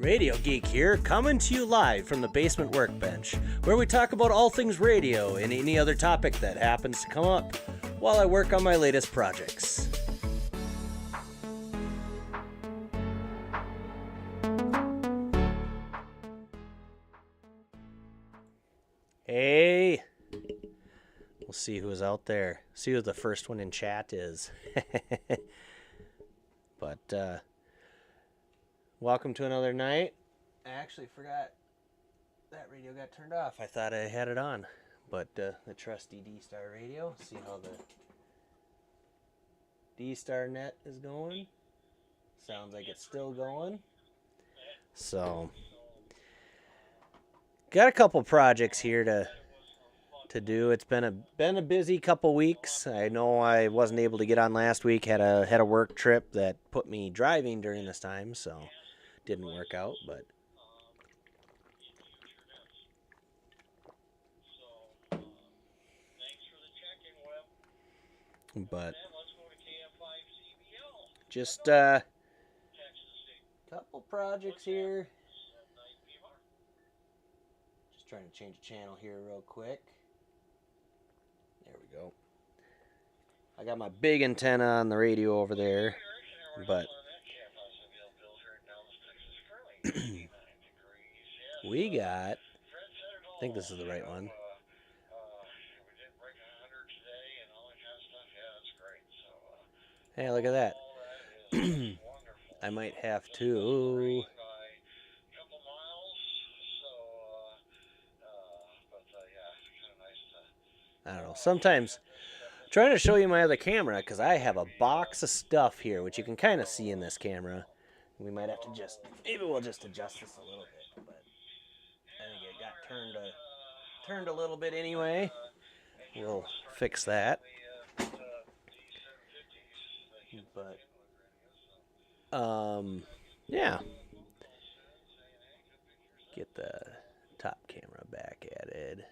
Radio Geek here, coming to you live from the basement Workbench, where we talk about all things radio and any other topic that happens to come up while I work on my latest projects. Hey, we'll see who's out there. See who the first one in chat is. But, welcome to another night. I actually forgot that radio got turned off. I thought I had it on. But the trusty D-Star radio. See how the D-Star net is going. Sounds like it's still going. So, got a couple projects here to do. It's been a busy couple weeks. I know I wasn't able to get on last week. Had a work trip that put me driving during this time, so didn't work out. But just couple projects here. Just trying to change the channel here real quick. There we go. I got my big antenna on the radio over there, but we got, I think this is the right one. Hey, look at that. I might have to. I don't know. Sometimes I'm trying to show you my other camera because I have a box of stuff here, which you can kind of see in this camera. We might have to maybe we'll just adjust this a little bit, but I think it got turned a little bit anyway. We'll fix that. But yeah. Get the top camera back added.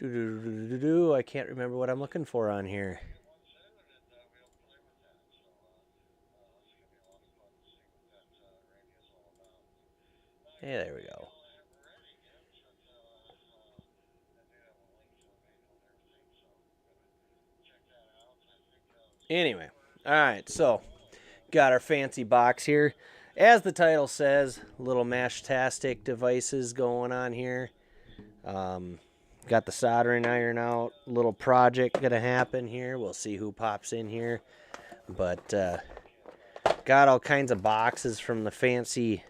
I can't remember what I'm looking for on here. Hey, there we go. Anyway, alright, so got our fancy box here. As the title says, little Meshtastic devices going on here. Got the soldering iron out. Little project gonna happen here. We'll see who pops in here. But got all kinds of boxes from the fancy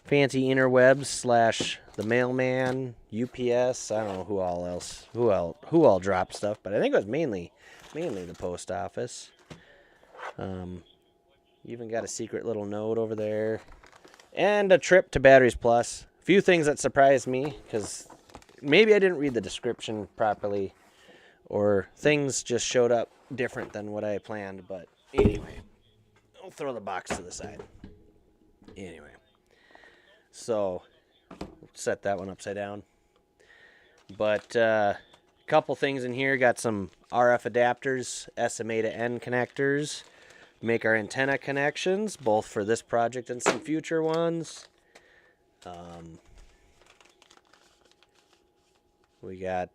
interwebs / the mailman, UPS. I don't know who all dropped stuff, but I think it was mainly the post office. Even got a secret little note over there, and a trip to Batteries Plus. A few things that surprised me because maybe I didn't read the description properly, or things just showed up different than what I planned. But anyway, I'll throw the box to the side. Anyway, so set that one upside down. But couple things in here. Got some RF adapters, SMA to N connectors. Make our antenna connections, both for this project and some future ones. We got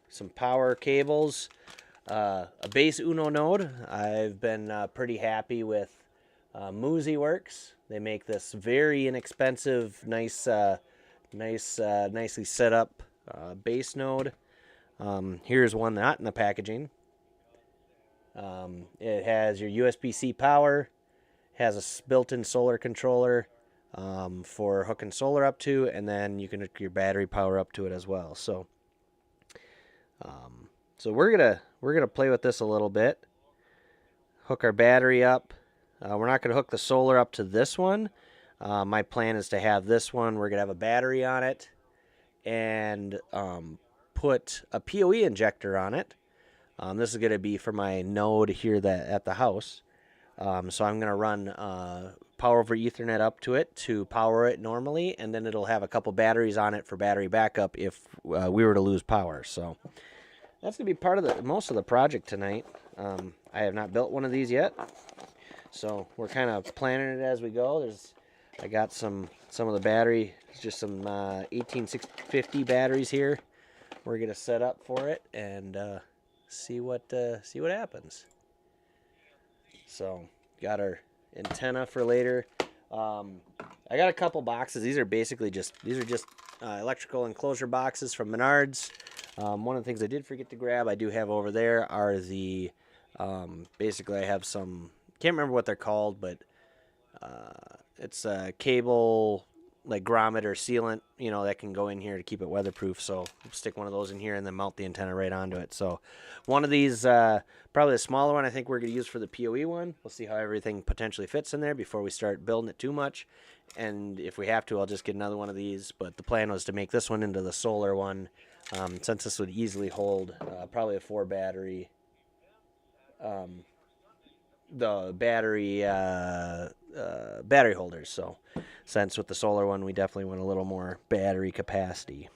some power cables, a base Uno node. I've been pretty happy with Muzi Works. They make this very inexpensive, nicely set up base node. Here's one not in the packaging. It has your USB-C power, has a built-in solar controller for hooking solar up to, and then you can hook your battery power up to it as well. So, we're gonna play with this a little bit. Hook our battery up. We're not gonna hook the solar up to this one. My plan is to have this one. We're gonna have a battery on it, and put a POE injector on it. This is going to be for my node here at the house. So I'm going to run power over Ethernet up to it to power it normally, and then it'll have a couple batteries on it for battery backup if we were to lose power. So that's gonna be part of most of the project tonight. I have not built one of these yet, so we're kind of planning it as we go. I got some of the battery, just some 18650 batteries here. We're gonna set up for it and see what happens. So got our antenna for later. I got a couple boxes. These are just electrical enclosure boxes from Menards. One of the things I did forget to grab, I do have over there, are the basically I have some, can't remember what they're called, but it's a cable like grommet or sealant, that can go in here to keep it weatherproof. So stick one of those in here and then mount the antenna right onto it. So one of these, probably the smaller one, I think we're going to use for the POE one. We'll see how everything potentially fits in there before we start building it too much. And if we have to, I'll just get another one of these. But the plan was to make this one into the solar one, since this would easily hold probably a 4 battery. The battery holders. So since with the solar one we definitely want a little more battery capacity.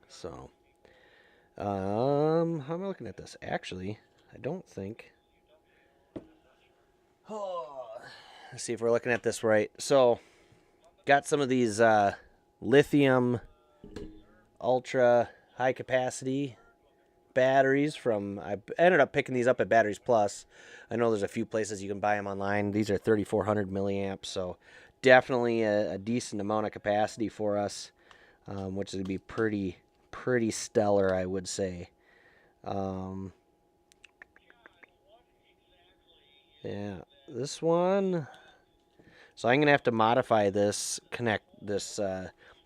So how am I looking at this? Actually, I don't think, let's see if we're looking at this right. So got some of these lithium ultra high capacity batteries from, I ended up picking these up at Batteries Plus. I know there's a few places you can buy them online. These are 3400 milliamps, so definitely a decent amount of capacity for us, which would be pretty stellar, I would say. Yeah, this one, so I'm gonna have to modify this,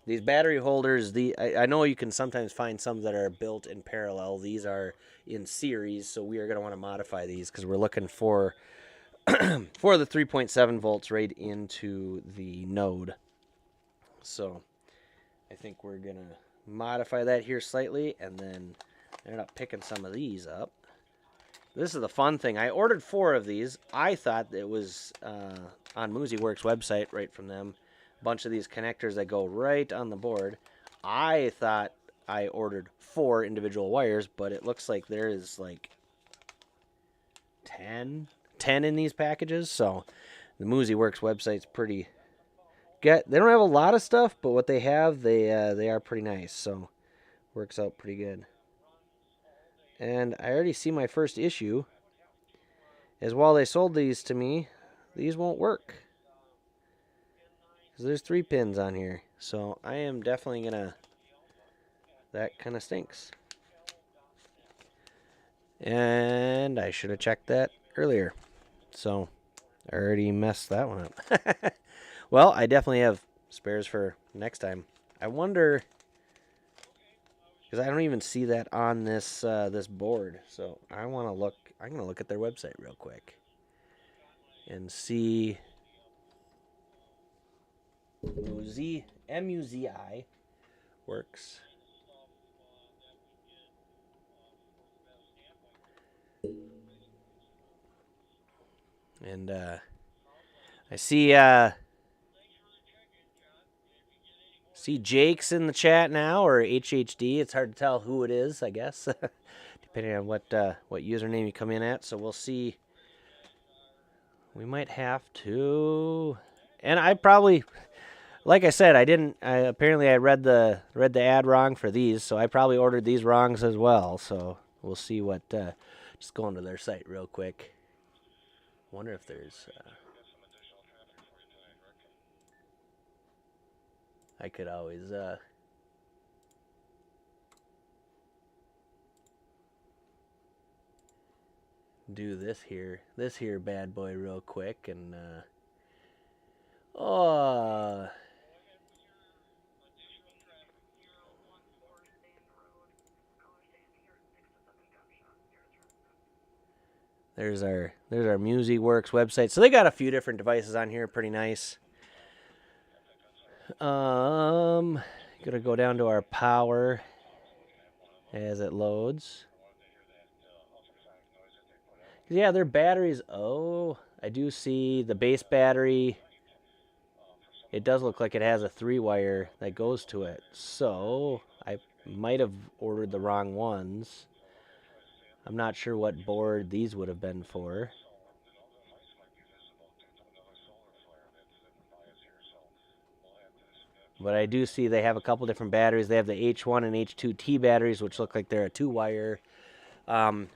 these battery holders. I know you can sometimes find some that are built in parallel. These are in series, so we are going to want to modify these because we're looking for for the 3.7 volts right into the node. So I think we're going to modify that here slightly, and then I ended up picking some of these up. This is the fun thing. I ordered 4 of these. I thought it was on MoozyWorks website, right from them. Bunch of these connectors that go right on the board. I thought I ordered 4 individual wires, but it looks like there is like 10 in these packages. So the MoozyWorks website's pretty good. They don't have a lot of stuff, but what they have, they are pretty nice. So works out pretty good. And I already see my first issue is while they sold these to me, these won't work. Because there's 3 pins on here. So I am definitely going to, that kind of stinks. And I should have checked that earlier. So I already messed that one up. Well, I definitely have spares for next time. I wonder, because I don't even see that on this this board. So I want to look, I'm going to look at their website real quick and see. MUZI works. And I see Jake's in the chat now, or HHD. It's hard to tell who it is, I guess, depending on what username you come in at. So we'll see. We might have to, and I probably, like I said, apparently I read the ad wrong for these, so I probably ordered these wrongs as well. So we'll see what. Just going to their site real quick. Wonder if there's. I could always. Do this here bad boy real quick, and there's our MUZYWorks website. So they got a few different devices on here, pretty nice. Gonna go down to our power as it loads. Yeah, their batteries. Oh, I do see the base battery. It does look like it has a 3-wire that goes to it. So I might have ordered the wrong ones. I'm not sure what board these would have been for. But I do see they have a couple different batteries. They have the H1 and H2T batteries, which look like they're a 2-wire.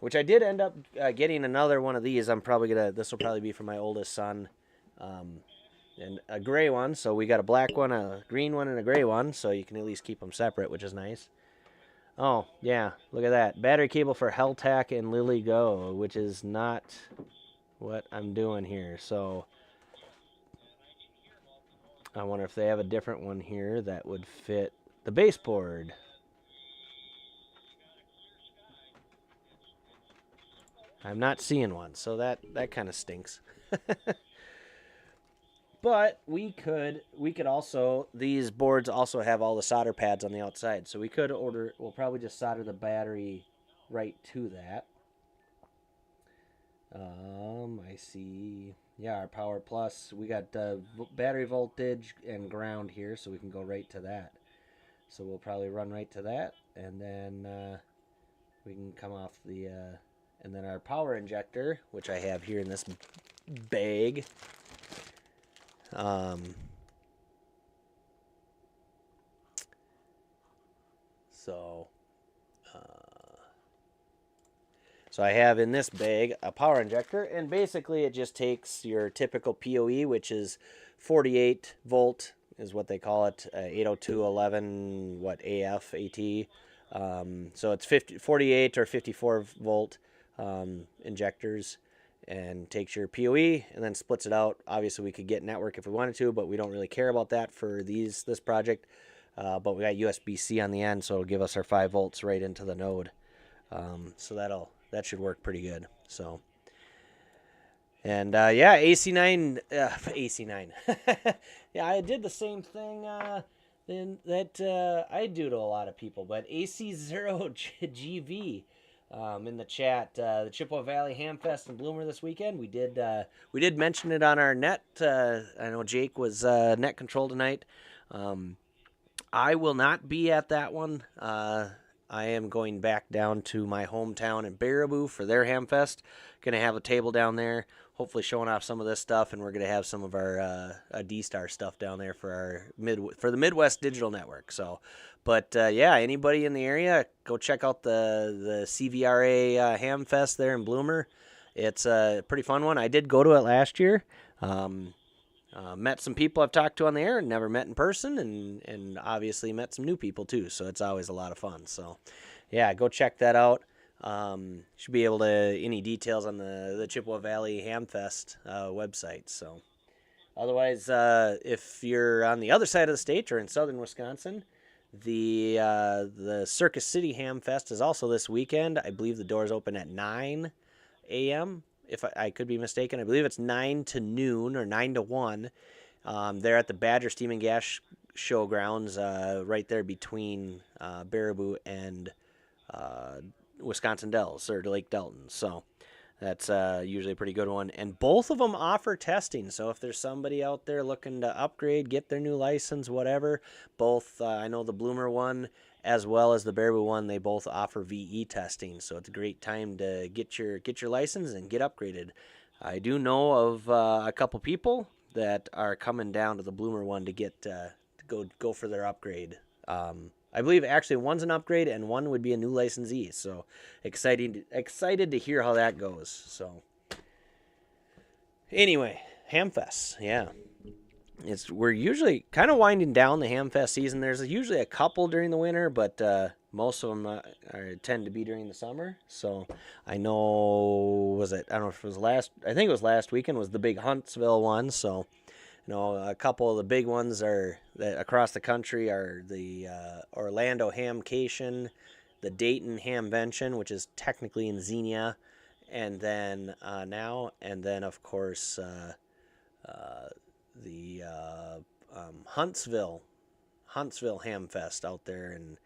Which I did end up getting another one of these. This will probably be for my oldest son. And a gray one. So we got a black one, a green one, and a gray one. So you can at least keep them separate, which is nice. Oh, yeah. Look at that. Battery cable for Helltac and Lily Go, which is not what I'm doing here. So I wonder if they have a different one here that would fit the baseboard. I'm not seeing one, so that kind of stinks. But we could also, these boards also have all the solder pads on the outside, so we could order. We'll probably just solder the battery right to that. I see. Yeah, our Power Plus. We got battery voltage and ground here, so we can go right to that. So we'll probably run right to that, and then we can come off the. And then our power injector, which I have here in this bag. So I have in this bag a power injector, and basically it just takes your typical POE, which is 48 volt is what they call it, 802.11 AF AT. So it's 48 or 54 volt injectors, and takes your POE and then splits it out. Obviously, we could get network if we wanted to, but we don't really care about that for this project. But we got USB-C on the end, so it'll give us our 5 volts right into the node. So that should work pretty good. So, and yeah, AC9, AC9. Yeah, I did the same thing that I do to a lot of people, but AC0GV. In the chat, the Chippewa Valley Hamfest in Bloomer this weekend. We did mention it on our net. I know Jake was net control tonight. I will not be at that one. I am going back down to my hometown in Baraboo for their Hamfest. Going to have a table down there, hopefully showing off some of this stuff, and we're going to have some of our D-Star stuff down there for the Midwest Digital Network. So, but yeah, anybody in the area, go check out the CVRA Hamfest there in Bloomer. It's a pretty fun one. I did go to it last year. Met some people I've talked to on the air and never met in person, and obviously met some new people too. So it's always a lot of fun. So, yeah, go check that out. Should be able to any details on the Chippewa Valley Hamfest website. So, otherwise, if you're on the other side of the state or in southern Wisconsin, the Circus City Hamfest is also this weekend. I believe the doors open at 9 a.m. If I could be mistaken. I believe it's 9 to noon or 9 to 1. They're at the Badger Steam and Gas Showgrounds right there between Baraboo and Wisconsin Dells or Lake Delton. So that's usually a pretty good one. And both of them offer testing. So if there's somebody out there looking to upgrade, get their new license, whatever, both, I know the Bloomer one as well as the Baraboo one, they both offer VE testing. So it's a great time to get your license and get upgraded. I do know of a couple people that are coming down to the Bloomer one to get to go for their upgrade. I believe actually one's an upgrade and one would be a new licensee. So excited to hear how that goes. So anyway, Hamfest, yeah. We're usually kind of winding down the Hamfest season. There's usually a couple during the winter, but most of them tend to be during the summer. So I know, I don't know if it was I think it was last weekend was the big Huntsville one. So, you know, a couple of the big ones that across the country are the Orlando Hamcation, the Dayton Hamvention, which is technically in Xenia, and then of course the Huntsville Hamfest out there, and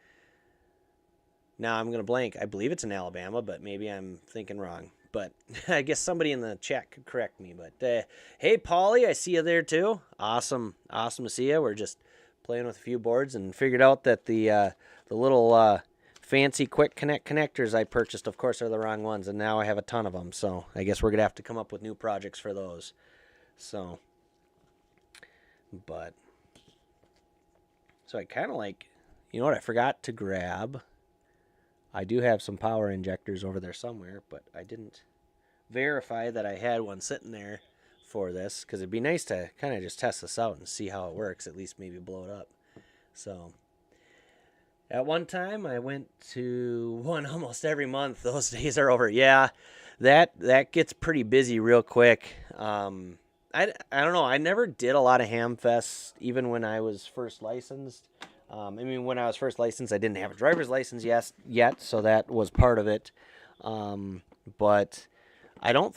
now I'm gonna blank. I believe it's in Alabama, but maybe I'm thinking wrong. But I guess somebody in the chat could correct me. But hey, Paulie, I see you there too. Awesome to see you. We're just playing with a few boards and figured out that the little fancy quick connect connectors I purchased, of course, are the wrong ones, and now I have a ton of them. So I guess we're gonna have to come up with new projects for those. So, but I kind of like, you know what? I forgot to grab. I do have some power injectors over there somewhere, but I didn't verify that I had one sitting there for this, because it'd be nice to kind of just test this out and see how it works, at least maybe blow it up. So at one time I went to one almost every month. Those days are over. Yeah, that gets pretty busy real quick. I don't know. I never did a lot of ham fests even when I was first licensed. When I was first licensed, I didn't have a driver's license yet, so that was part of it. But I don't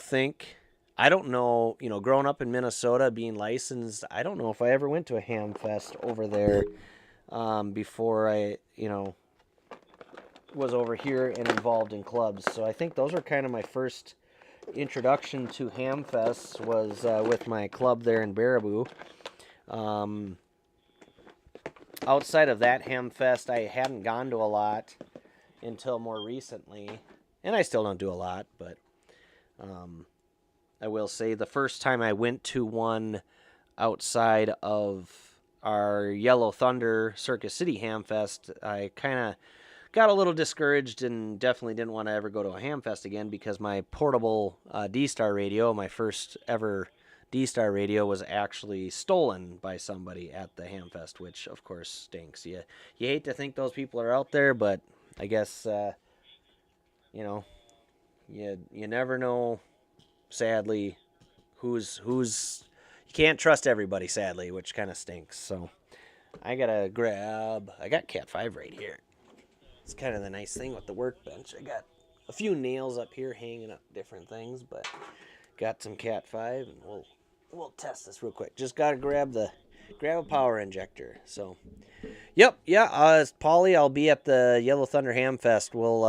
know, growing up in Minnesota, being licensed, I don't know if I ever went to a ham fest over there before I, was over here and involved in clubs. So I think those are kind of my first introduction to ham fests was with my club there in Baraboo. Outside of that ham fest, I hadn't gone to a lot until more recently, and I still don't do a lot, but I will say the first time I went to one outside of our Yellow Thunder Circus City ham fest, I kind of got a little discouraged and definitely didn't want to ever go to a ham fest again, because my portable D-Star radio, my first ever D-Star radio, was actually stolen by somebody at the Hamfest, which of course stinks. You hate to think those people are out there, but I guess you never know. Sadly, who's you can't trust everybody. Sadly, which kind of stinks. So I got Cat 5 right here. It's kind of the nice thing with the Workbench. I got a few nails up here hanging up different things, but got some Cat 5, and we'll test this real quick. Just gotta grab a power injector. So, yep, yeah. Paulie, I'll be at the Yellow Thunder Ham Fest. We'll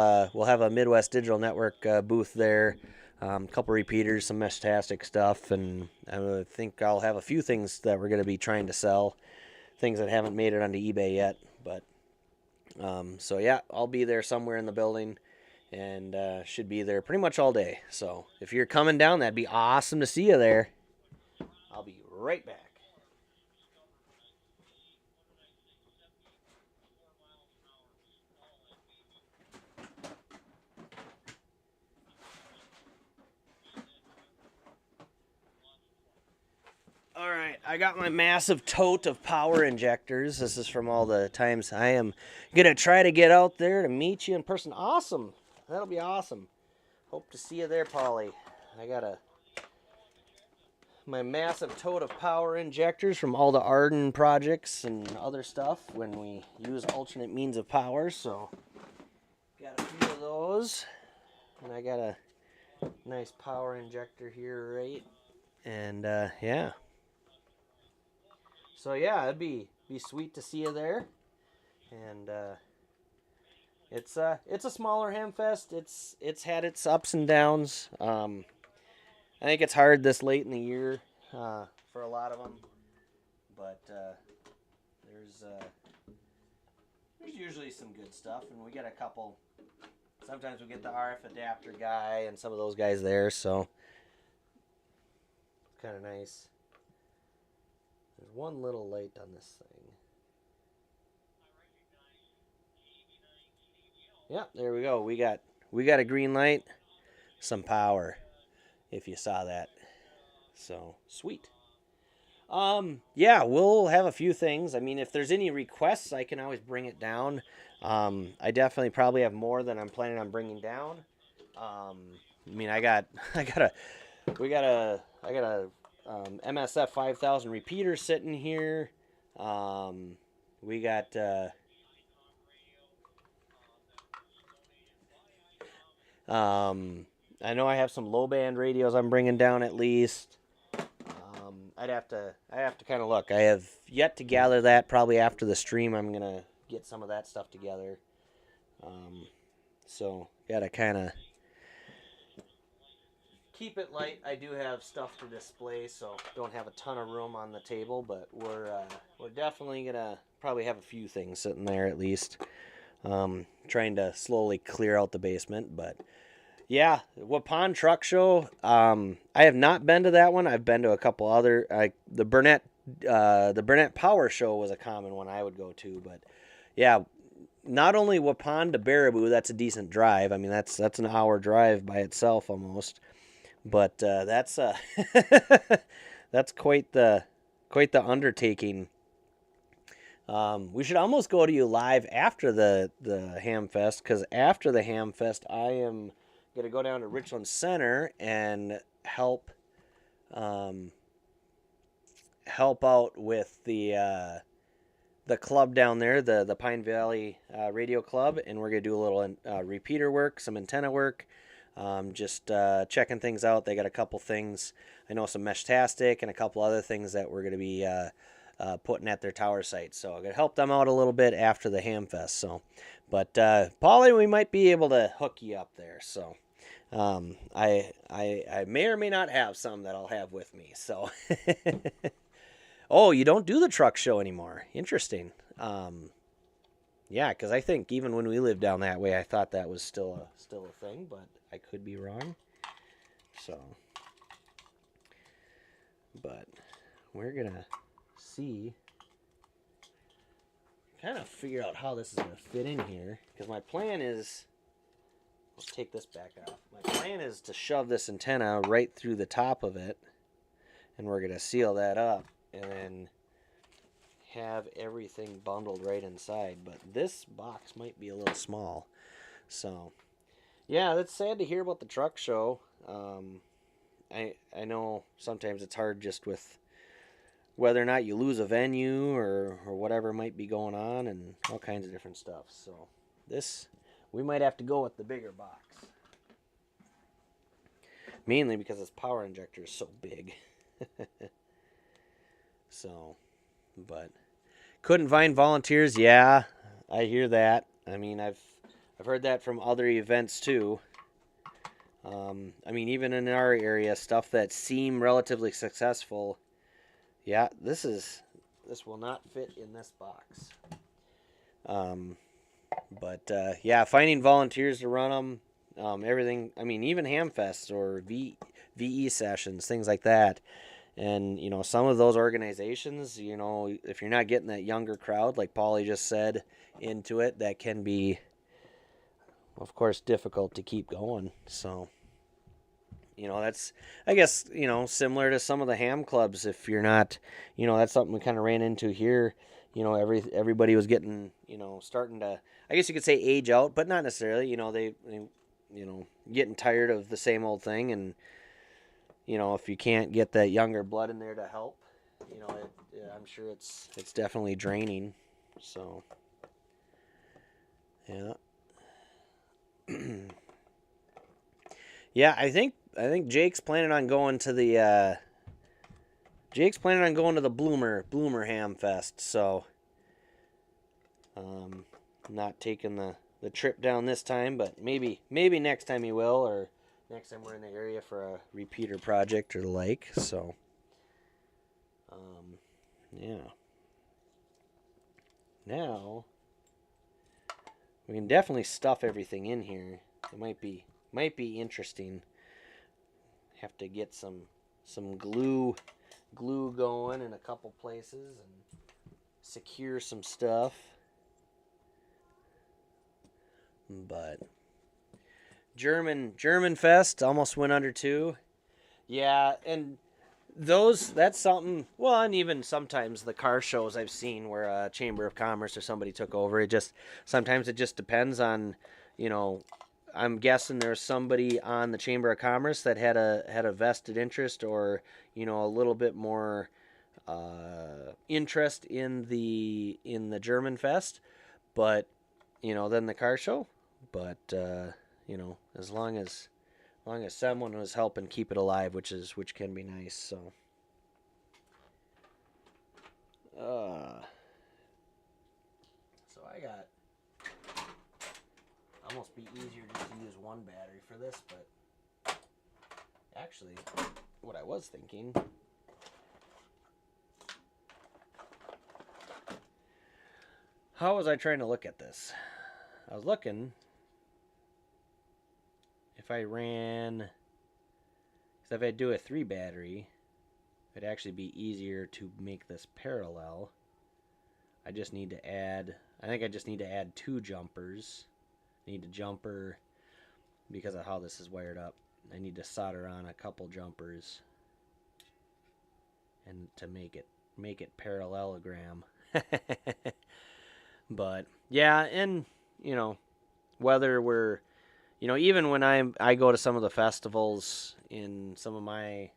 have a Midwest Digital Network booth there. A couple repeaters, some Meshtastic stuff, and I think I'll have a few things that we're gonna be trying to sell, things that haven't made it onto eBay yet. But so yeah, I'll be there somewhere in the building, and should be there pretty much all day. So if you're coming down, that'd be awesome to see you there. I'll be right back. All right, I got my massive tote of power injectors. This is from all the times I am going to try to get out there to meet you in person. Awesome. That'll be awesome. Hope to see you there, Paulie. I got my massive tote of power injectors from all the Arden projects and other stuff when we use alternate means of power. So got a few of those, and I got a nice power injector here, right? And yeah. So yeah, it'd be sweet to see you there. And it's a smaller ham fest. It's had its ups and downs. I think it's hard this late in the year for a lot of them, but there's usually some good stuff, and we get a couple. Sometimes we get the RF adapter guy and some of those guys there, so it's kind of nice. There's one little light on this thing. Yeah, there we go. We got a green light, some power, if you saw that. So sweet. Yeah, we'll have a few things. I mean, if there's any requests, I can always bring it down. I definitely probably have more than I'm planning on bringing down. I got a MSF 5000 repeater sitting here. We got I know I have some low band radios I'm bringing down at least. I have to kind of look. I have yet to gather that. Probably after the stream, I'm gonna get some of that stuff together. So gotta kind of keep it light. I do have stuff to display, so don't have a ton of room on the table, but we're definitely gonna probably have a few things sitting there at least. Trying to slowly clear out the basement, but yeah, Waupun Truck Show. I have not been to that one. I've been to a couple other. The Burnett Power Show was a common one I would go to, but yeah, not only Waupun to Baraboo, that's a decent drive. I mean, that's an hour drive by itself almost. But that's that's quite the undertaking. We should almost go to you live after the Ham Fest, because after the Ham Fest, I am gonna go down to Richland Center and help out with the club down there, the Pine Valley Radio Club, and we're gonna do a little repeater work, some antenna work. Just checking things out. They got a couple things. I know some Meshtastic and a couple other things that we're going to be putting at their tower site. So I'm going to help them out a little bit after the Ham Fest. So, but Paulie, we might be able to hook you up there. So I may or may not have some that I'll have with me. So oh, you don't do the truck show anymore. Interesting. Yeah, because I think even when we lived down that way, I thought that was still a thing, but I could be wrong. So, but we're gonna see, kind of figure out how this is gonna fit in here. Because my plan is, let's take this back off. My plan is to shove this antenna right through the top of it, and we're gonna seal that up, and then have everything bundled right inside. But this box might be a little small, so yeah, that's sad to hear about the truck show. I know sometimes it's hard just with whether or not you lose a venue or whatever might be going on, and all kinds of different stuff. So this, we might have to go with the bigger box, mainly because this power injector is so big. So, but couldn't find volunteers. Yeah, I hear that. I mean, I've heard that from other events too. I mean, even in our area, stuff that seem relatively successful. Yeah, this will not fit in this box. But yeah, finding volunteers to run them, everything. I mean, even Hamfests or VE sessions, things like that. And, you know, some of those organizations, you know, if you're not getting that younger crowd, like Paulie just said, into it, that can be, of course, difficult to keep going. So, you know, that's, I guess, you know, similar to some of the ham clubs. If you're not, you know, that's something we kind of ran into here. You know, everybody was getting, you know, starting to, I guess you could say age out, but not necessarily. You know, they you know, getting tired of the same old thing. And, you know, if you can't get that younger blood in there to help, you know, I'm sure it's definitely draining. So, yeah. Yeah, I think Jake's planning on going to the Bloomer Ham Fest. So, not taking the trip down this time, but maybe next time he will, or next time we're in the area for a repeater project or the like. So, yeah. Now we can definitely stuff everything in here. It might be interesting. Have to get some glue going in a couple places and secure some stuff. But German Fest almost went under too. Yeah, and that's something. Well, and even sometimes the car shows I've seen where a Chamber of Commerce or somebody took over. It just sometimes it just depends on, you know. I'm guessing there's somebody on the Chamber of Commerce that had a vested interest, or, you know, a little bit more interest in the German Fest, but, you know, than the car show. But you know, as long as someone was helping keep it alive, which can be nice. So so I got, almost be easier just to use one battery for this, but Actually, what I was thinking, how was I trying to look at this? I was looking if I ran, because if I do a 3 battery, it'd actually be easier to make this parallel. I just need to add, I think I just need to add 2 jumpers. I need a jumper because of how this is wired up. I need to solder on a couple jumpers and to make it parallelogram. But yeah, and you know, whether we're, even when I go to some of the festivals in some of my,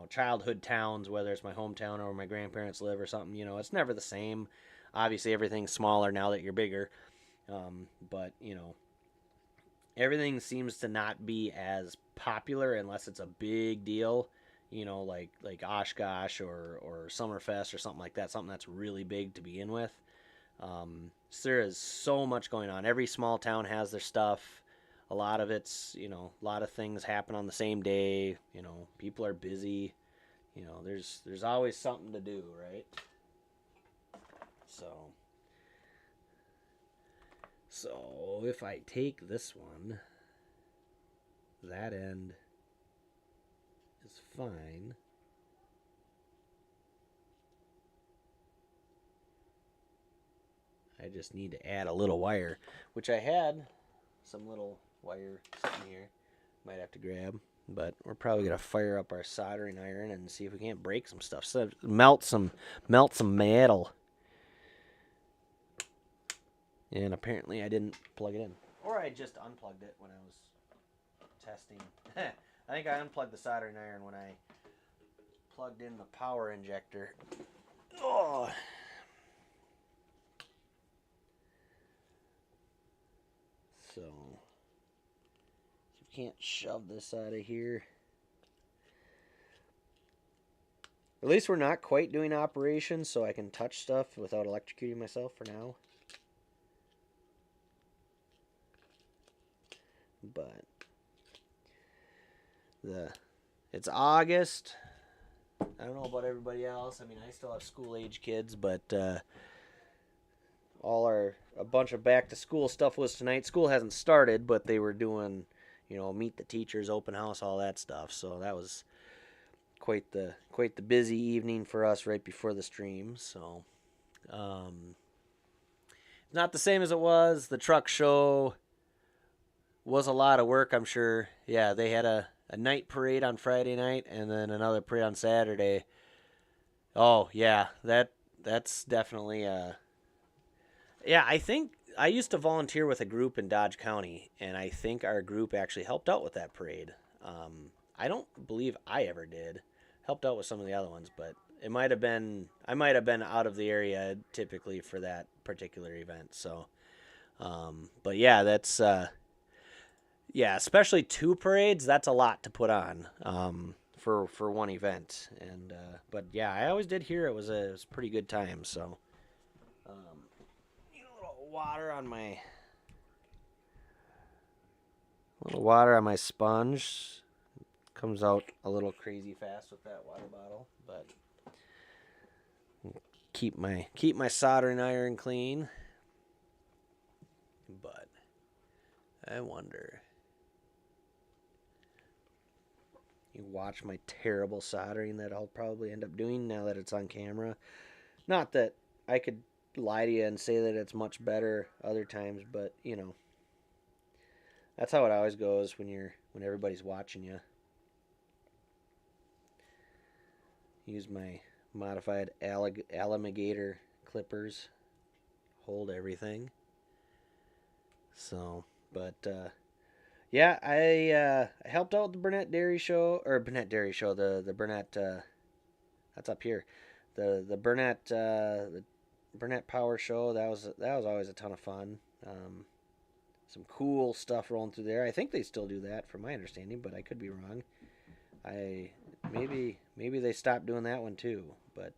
childhood towns, whether it's my hometown or where my grandparents live or something, it's never the same. Obviously, everything's smaller now that you're bigger, but everything seems to not be as popular unless it's a big deal, like Oshkosh or Summerfest or something like that, something that's really big to begin with. So there is so much going on. Every small town has their stuff. A lot of it's, a lot of things happen on the same day. People are busy. There's always something to do, right? So if I take this one, that end is fine. I just need to add a little wire, which I had some little wire sitting here. Might have to grab, but we're probably gonna fire up our soldering iron and see if we can't break some stuff. So melt some metal. And apparently I didn't plug it in, or I just unplugged it when I was testing. I think I unplugged the soldering iron when I plugged in the power injector. Oh. So you can't shove this out of here. At least we're not quite doing operations, so I can touch stuff without electrocuting myself for now. But it's August. I don't know about everybody else. I mean, I still have school age kids, but a bunch of back to school stuff was tonight. School hasn't started, but they were doing, meet the teachers, open house, all that stuff. So that was quite the busy evening for us right before the stream. So not the same as it was. The truck show was a lot of work, I'm sure. Yeah, they had a night parade on Friday night and then another parade on Saturday. Oh yeah, that's definitely yeah, I think I used to volunteer with a group in Dodge County, and I think our group actually helped out with that parade. I don't believe I ever did. Helped out with some of the other ones, but I might have been out of the area typically for that particular event. So, but yeah, that's yeah, especially 2 parades. That's a lot to put on for one event. And but yeah, I always did hear it was a pretty good time. So, need a little water on my sponge. Comes out a little crazy fast with that water bottle, but keep my soldering iron clean. But I wonder. You watch my terrible soldering that I'll probably end up doing now that it's on camera. Not that I could lie to you and say that it's much better other times, but that's how it always goes when everybody's watching you. Use my modified alligator clippers, hold everything. So, but yeah, I helped out the Burnett Dairy Show, the Burnett that's up here, the Burnett Power Show. That was always a ton of fun. Some cool stuff rolling through there. I think they still do that, from my understanding, but I could be wrong. Maybe they stopped doing that one too. But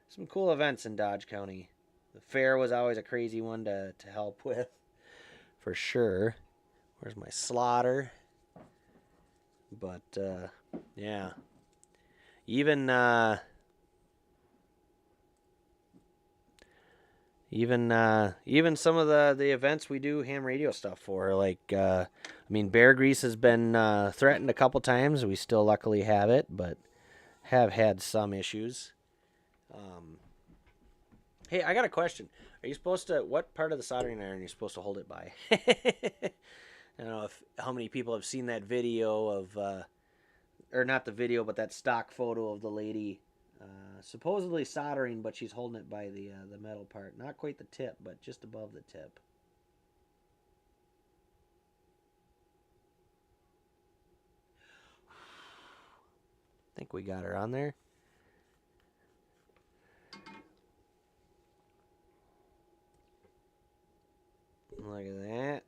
some cool events in Dodge County. The fair was always a crazy one to help with, for sure. Where's my slaughter? But yeah, even even some of the events we do ham radio stuff for, like I mean, bear grease has been threatened a couple times. We still luckily have it, but have had some issues. Um, hey, I got a question. Are you supposed to? What part of the soldering iron are you supposed to hold it by? I don't know if how many people have seen that video of, or not the video, but that stock photo of the lady supposedly soldering, but she's holding it by the metal part, not quite the tip, but just above the tip. I think we got her on there. Look at that.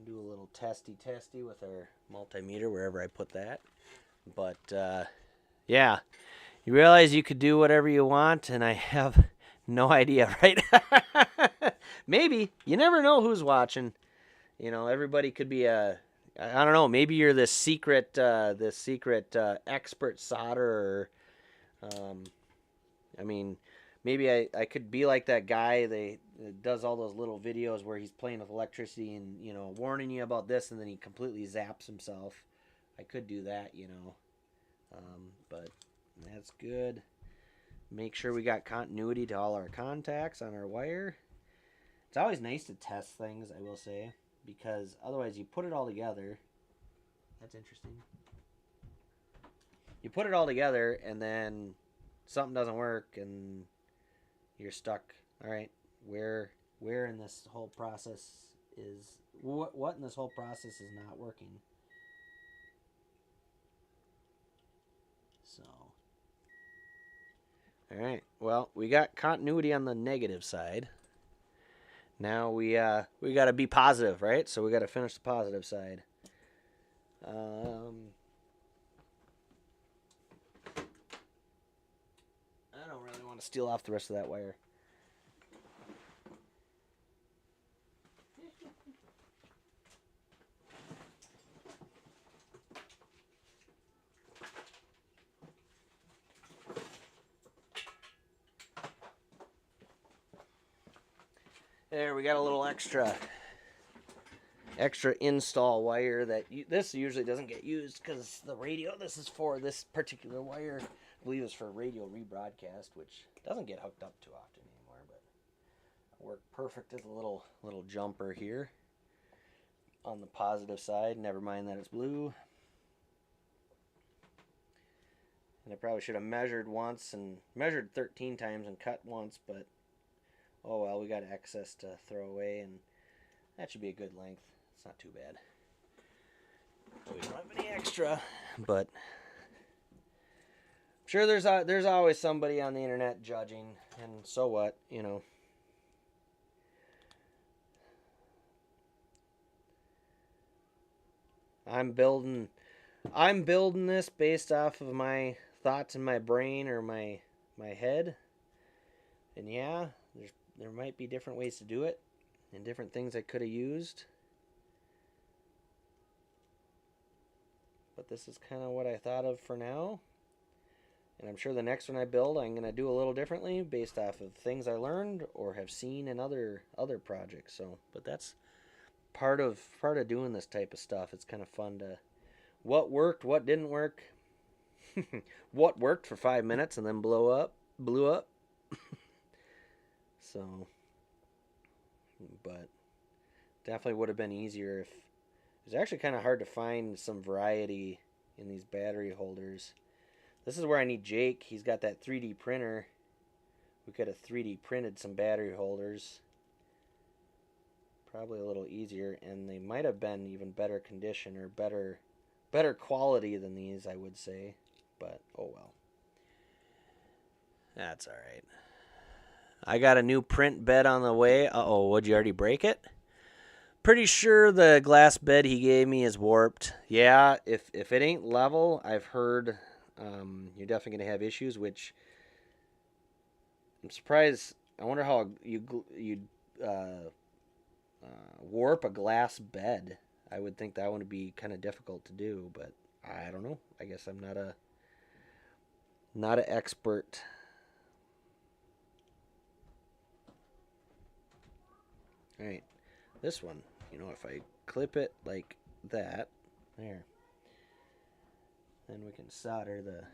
Do a little testy with our multimeter wherever I put that. But yeah, you realize you could do whatever you want, and I have no idea, right? Maybe. You never know who's watching. You know, everybody could be I don't know, maybe you're this secret expert solderer. I mean, maybe I could be like that guy that does all those little videos where he's playing with electricity and, you know, warning you about this, and then he completely zaps himself. I could do that, you know. But that's good. Make sure we got continuity to all our contacts on our wire. It's always nice to test things, I will say, because otherwise you put it all together. That's interesting. You put it all together and then something doesn't work and you're stuck. All right, where in this whole process is what in this whole process is not working? So, all right. Well, we got continuity on the negative side. Now we got to be positive, right? So we got to finish the positive side. I don't really want to steal off the rest of that wire. There, we got a little extra install wire that this usually doesn't get used because the radio this is for, this particular wire, I believe, is for radio rebroadcast, which doesn't get hooked up too often anymore, but worked perfect as a little jumper here on the positive side. Never mind that it's blue. And I probably should have measured once and measured 13 times and cut once, but oh well, we got excess to throw away, and that should be a good length. It's not too bad. We don't have any extra, but I'm sure there's always somebody on the internet judging, and so what, you know. I'm building this based off of my thoughts in my brain or my head, and yeah, there might be different ways to do it and different things I could have used. But this is kind of what I thought of for now. And I'm sure the next one I build, I'm going to do a little differently based off of things I learned or have seen in other projects. So, but that's part of doing this type of stuff. It's kind of fun to what worked, what didn't work. What worked for 5 minutes and then blew up. So, but definitely would have been easier if it's actually kind of hard to find some variety in these battery holders. This is where I need Jake. He's got that 3D printer. We could have 3D printed some battery holders. Probably a little easier, and they might have been even better condition or better quality than these, I would say. But oh well. That's all right. I got a new print bed on the way. Uh-oh, would you already break it? Pretty sure the glass bed he gave me is warped. Yeah, if it ain't level, I've heard you're definitely going to have issues, which I'm surprised. I wonder how you'd warp a glass bed. I would think that would be kind of difficult to do, but I don't know. I guess I'm not an expert. All right, this one, if I clip it like that, there, then we can solder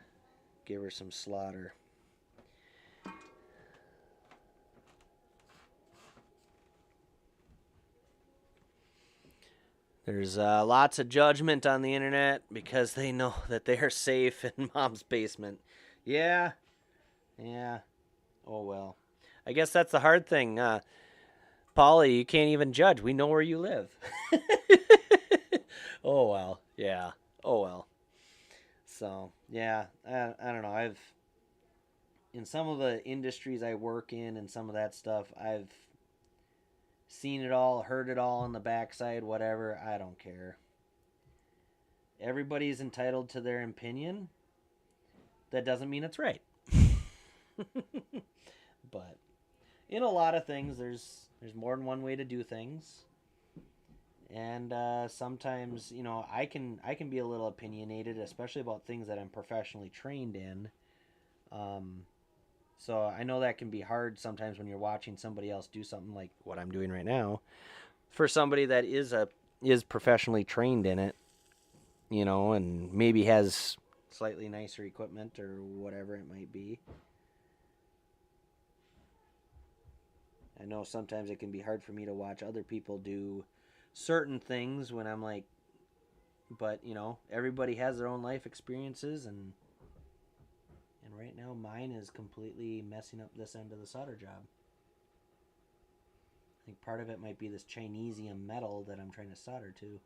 give her some slaughter. There's lots of judgment on the internet because they know that they are safe in mom's basement. Yeah, yeah. Oh well. I guess that's the hard thing. Polly, you can't even judge. We know where you live. Oh well. Yeah. Oh well. So yeah, I don't know. In some of the industries I work in and some of that stuff, I've seen it all, heard it all on the backside, whatever. I don't care. Everybody's entitled to their opinion. That doesn't mean it's right. But in a lot of things, there's more than one way to do things, and sometimes I can be a little opinionated, especially about things that I'm professionally trained in. Um, so I know that can be hard sometimes when you're watching somebody else do something like what I'm doing right now. For somebody that is professionally trained in it, and maybe has slightly nicer equipment or whatever it might be. I know sometimes it can be hard for me to watch other people do certain things when I'm like, but everybody has their own life experiences, and right now mine is completely messing up this end of the solder job. I think part of it might be this Chinesium metal that I'm trying to solder to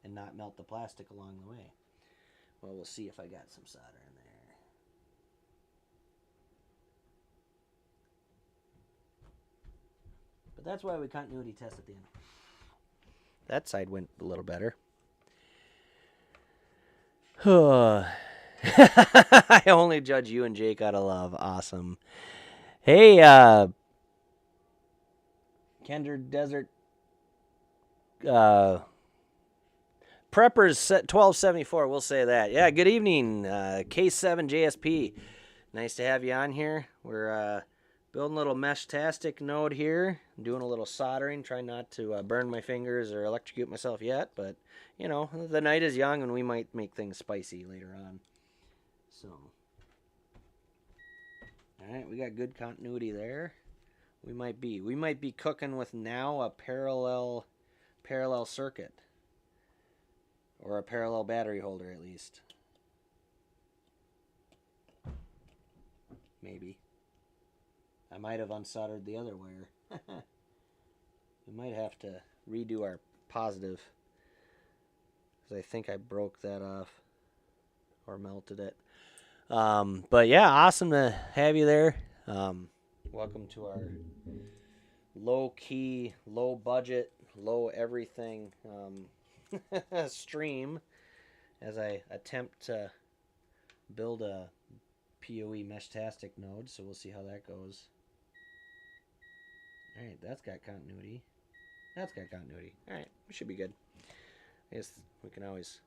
and not melt the plastic along the way. Well, we'll see if I got some solder in there. But that's why we continuity test at the end. That side went a little better. I only judge you and Jake out of love. Awesome. Hey, Kendra Desert Preppers 1274, we'll say that. Yeah, good evening, K7 JSP. Nice to have you on here. We're building a little Meshtastic node here, doing a little soldering, trying not to burn my fingers or electrocute myself yet, but, the night is young and we might make things spicy later on. So, all right, we got good continuity there. We might be cooking with now a parallel circuit. Or a parallel battery holder, at least. Maybe. I might have unsoldered the other wire. We might have to redo our positive. Because I think I broke that off. Or melted it. But yeah, awesome to have you there. Welcome to our low-key, low-budget, low-everything stream as I attempt to build a POE Meshtastic node, so we'll see how that goes. Alright, that's got continuity. That's got continuity. Alright, we should be good. I guess we can always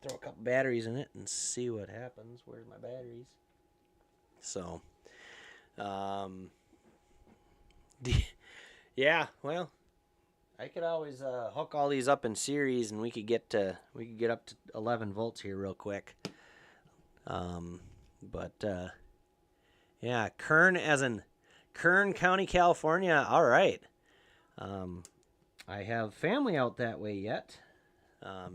throw a couple batteries in it and see what happens. Where's my batteries? So, yeah, well, I could always hook all these up in series, and we could get up to 11 volts here real quick. Yeah, Kern as in Kern County, California. All right. I have family out that way yet. All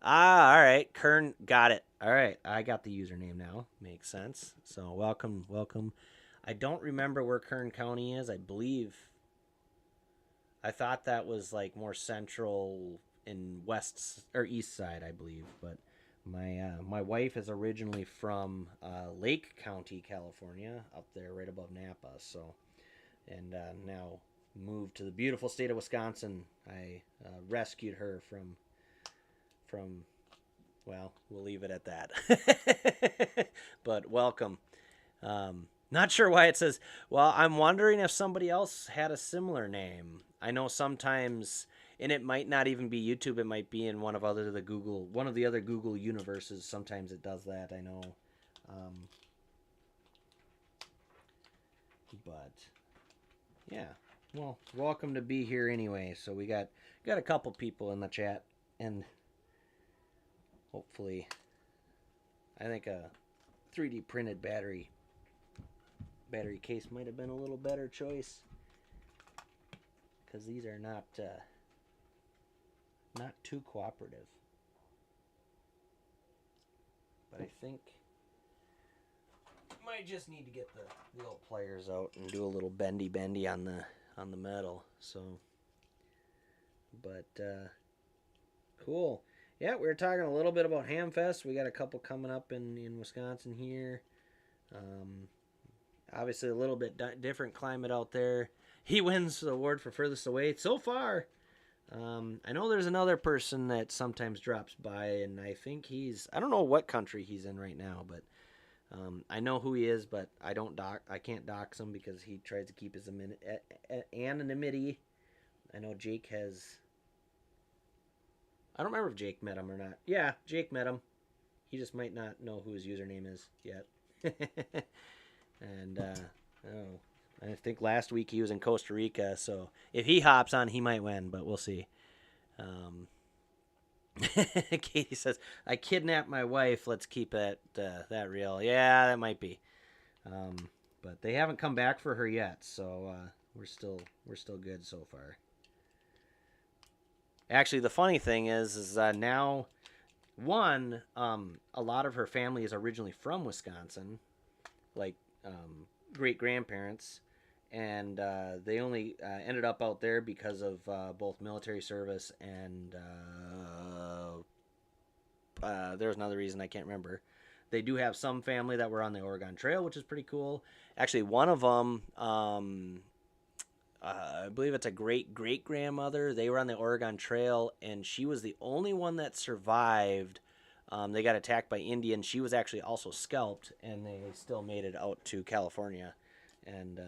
right. Kern, got it. All right, I got the username now. Makes sense. So welcome. I don't remember where Kern County is. I thought that was like more central in west or east side, I believe. But my wife is originally from Lake County, California, up there right above Napa. So, and now moved to the beautiful state of Wisconsin. I rescued her from. Well, we'll leave it at that. But welcome. Not sure why it says. Well, I'm wondering if somebody else had a similar name. I know sometimes, and it might not even be YouTube. It might be in one of the other Google universes. Sometimes it does that. I know, but yeah. Well, welcome to be here anyway. So we got a couple people in the chat, and hopefully, I think a 3D printed battery case might have been a little better choice, because these are not too cooperative. But I think might just need to get the little pliers out and do a little bendy on the metal. So, but cool. Yeah, we were talking a little bit about Hamfest. We got a couple coming up in Wisconsin here. Obviously, a little bit different climate out there. He wins the award for furthest away so far. I know there's another person that sometimes drops by, and I think I don't know what country he's in right now, but I know who he is, but I can't dox him because he tries to keep his anonymity. I know Jake has. I don't remember if Jake met him or not. Yeah, Jake met him. He just might not know who his username is yet. And I think last week he was in Costa Rica, so if he hops on, he might win, but we'll see. Katie says, "I kidnapped my wife. Let's keep it that real." Yeah, that might be. But they haven't come back for her yet, so we're still good so far. Actually, the funny thing is now, a lot of her family is originally from Wisconsin, like great grandparents, and they only ended up out there because of both military service and there's another reason I can't remember. They do have some family that were on the Oregon Trail, which is pretty cool. Actually, one of them, I believe it's a great grandmother. They were on the Oregon Trail, and she was the only one that survived. They got attacked by Indians. She was actually also scalped, and they still made it out to California, and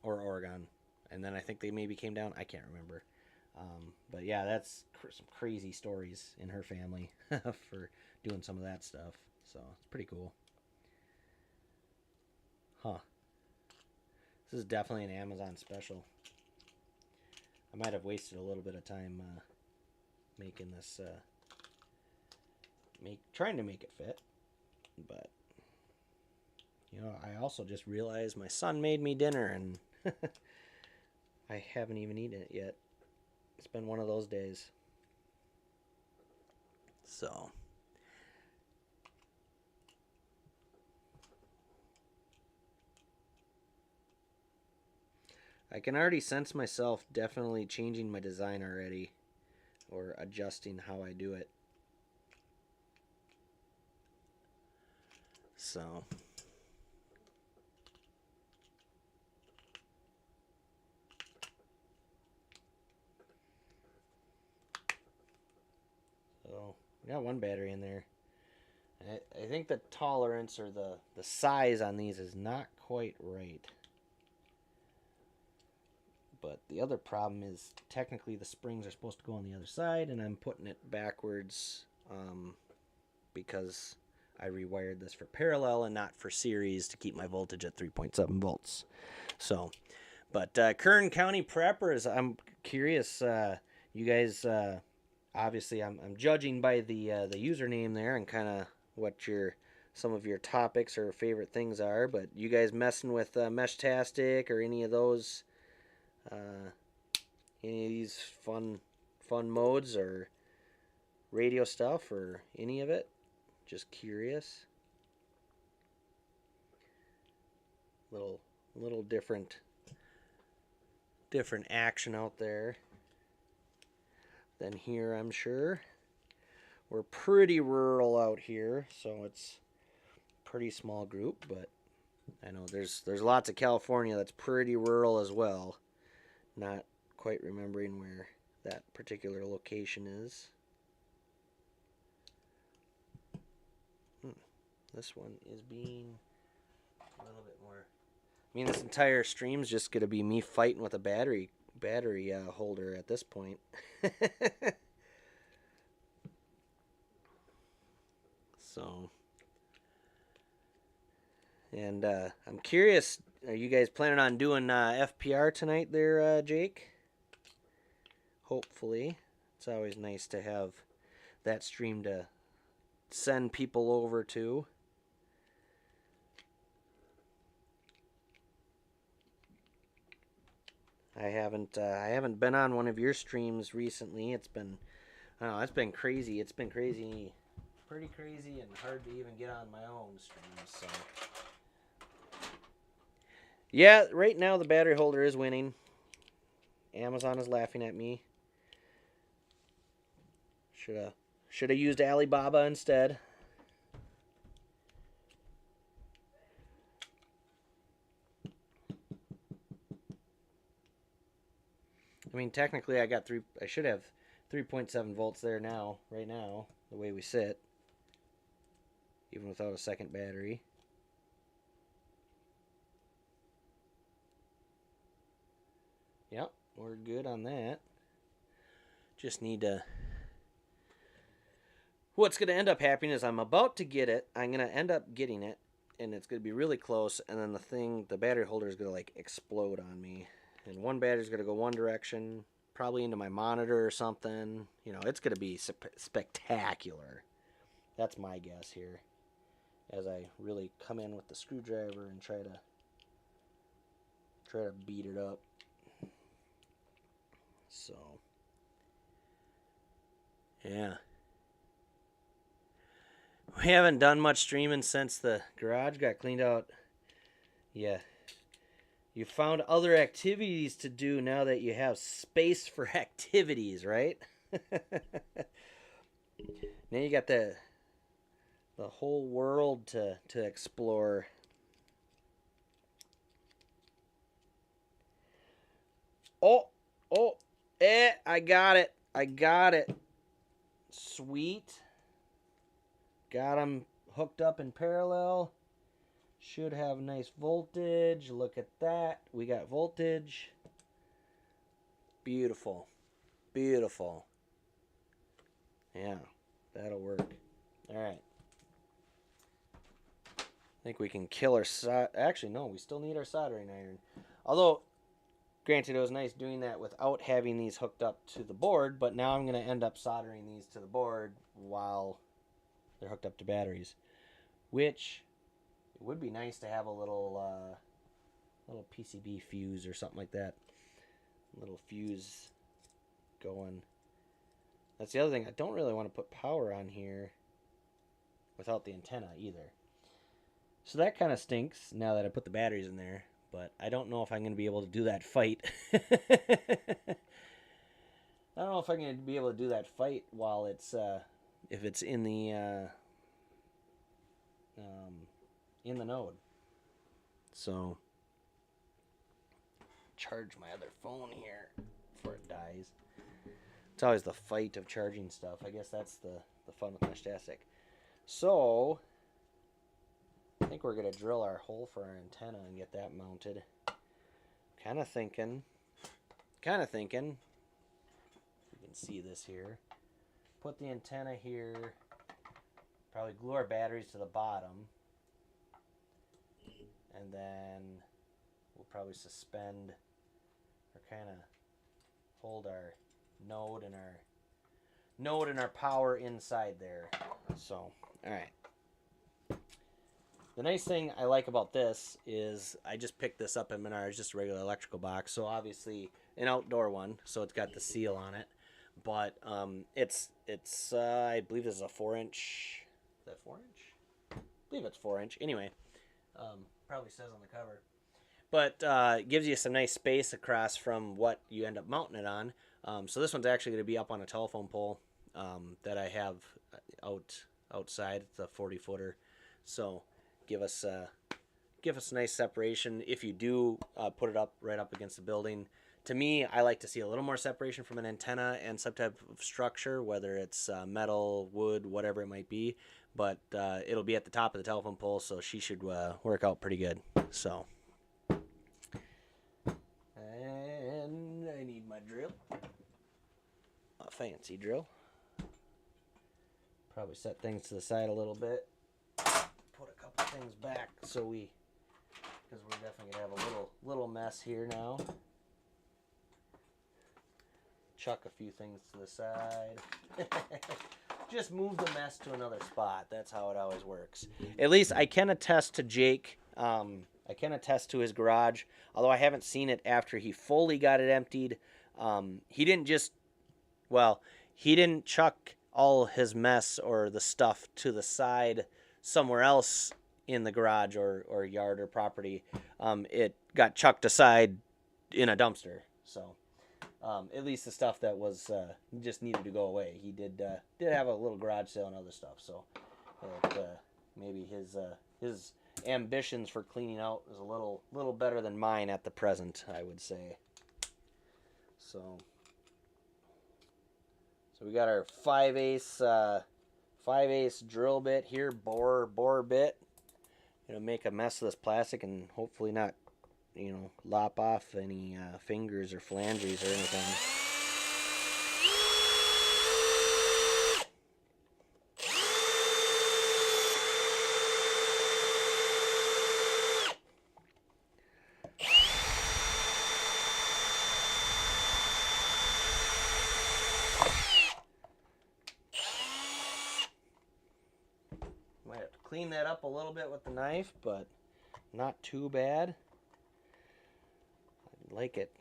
or Oregon, and then I think they maybe came down. I can't remember, but yeah, that's some crazy stories in her family for doing some of that stuff. So it's pretty cool, huh? This is definitely an Amazon special. I might have wasted a little bit of time making this. Trying to make it fit, but I also just realized my son made me dinner, and I haven't even eaten it yet. It's been one of those days. So I can already sense myself definitely changing my design already, or adjusting how I do it. So we got one battery in there. I think the tolerance or the size on these is not quite right. But the other problem is technically the springs are supposed to go on the other side, and I'm putting it backwards because I rewired this for parallel and not for series to keep my voltage at 3.7 volts. So, but Kern County Preppers, I'm curious, you guys, obviously I'm judging by the username there and kind of what some of your topics or favorite things are, but you guys messing with Meshtastic or any of those, any of these fun modes or radio stuff or any of it? Just curious. Little different action out there than here, I'm sure. We're pretty rural out here, so it's a pretty small group, but I know there's lots of California that's pretty rural as well. Not quite remembering where that particular location is. This one is being A little bit more. I mean, this entire stream's just gonna be me fighting with a battery holder at this point. So, and I'm curious, are you guys planning on doing FPR tonight there, Jake? Hopefully. It's always nice to have that stream to send people over to. I haven't been on one of your streams recently. It's been, I don't know, it's been crazy. It's been crazy, pretty crazy, and hard to even get on my own streams. So, yeah, right now the battery holder is winning. Amazon is laughing at me. Should have used Alibaba instead. I mean, technically, I should have 3.7 volts there now, right now, the way we sit, even without a second battery. Yep, we're good on that. Just need to. What's going to end up happening is I'm about to get it. I'm going to end up getting it, and it's going to be really close, and then the battery holder is going to like explode on me. And one battery is going to go one direction, probably into my monitor or something. You know, it's going to be spectacular. That's my guess here. As I really come in with the screwdriver and try to beat it up. So, yeah. We haven't done much streaming since the garage got cleaned out. Yeah. You found other activities to do now that you have space for activities, right? Now you got the whole world to explore. Oh, I got it. Sweet. Got them hooked up in parallel. Should have nice voltage. Look at that. We got voltage. Beautiful. Beautiful. Yeah, that'll work. All right. I think we can kill our actually, no, we still need our soldering iron. Although, granted, it was nice doing that without having these hooked up to the board, but now I'm going to end up soldering these to the board while they're hooked up to batteries, which it would be nice to have a little PCB fuse or something like that. A little fuse going. That's the other thing. I don't really want to put power on here without the antenna either. So that kind of stinks now that I put the batteries in there, but I don't know if I'm going to be able to do that fight. I don't know if I'm going to be able to do that fight while it's if it's in the node. So charge my other phone here before it dies. It's always the fight of charging stuff. I guess that's the fun with Meshtastic. So I think we're gonna drill our hole for our antenna and get that mounted. Kind of thinking. You can see this here. Put the antenna here. Probably glue our batteries to the bottom. And then we'll probably suspend or kind of hold our node and our power inside there. So, all right. The nice thing I like about this is I just picked this up at Menards, just a regular electrical box. So obviously an outdoor one, so it's got the seal on it. But it's I believe this is a 4-inch. Is that 4-inch? I believe it's 4-inch. Anyway, probably says on the cover. But it gives you some nice space across from what you end up mounting it on. So this one's actually going to be up on a telephone pole that I have outside. It's a 40-footer. So give us a nice separation. If you do put it up right up against the building, to me, I like to see a little more separation from an antenna and some type of structure, whether it's metal, wood, whatever it might be. But it'll be at the top of the telephone pole, so she should work out pretty good. So, and I need my drill, a fancy drill. Probably set things to the side a little bit. Put a couple things back because we're definitely gonna have a little mess here now. Chuck a few things to the side. Just move the mess to another spot. That's how it always works. At least I can attest to Jake. I can attest to his garage, although I haven't seen it after he fully got it emptied. He didn't chuck all his mess or the stuff to the side somewhere else in the garage or yard or property. It got chucked aside in a dumpster. So at least the stuff that was just needed to go away. He did have a little garage sale and other stuff. So maybe his ambitions for cleaning out is a little better than mine at the present, I would say. So we got our 5/8 drill bit here, bore bit. It'll make a mess of this plastic and hopefully not, lop off any fingers or flanges or anything. Might have to clean that up a little bit with the knife, but not too bad. I like it.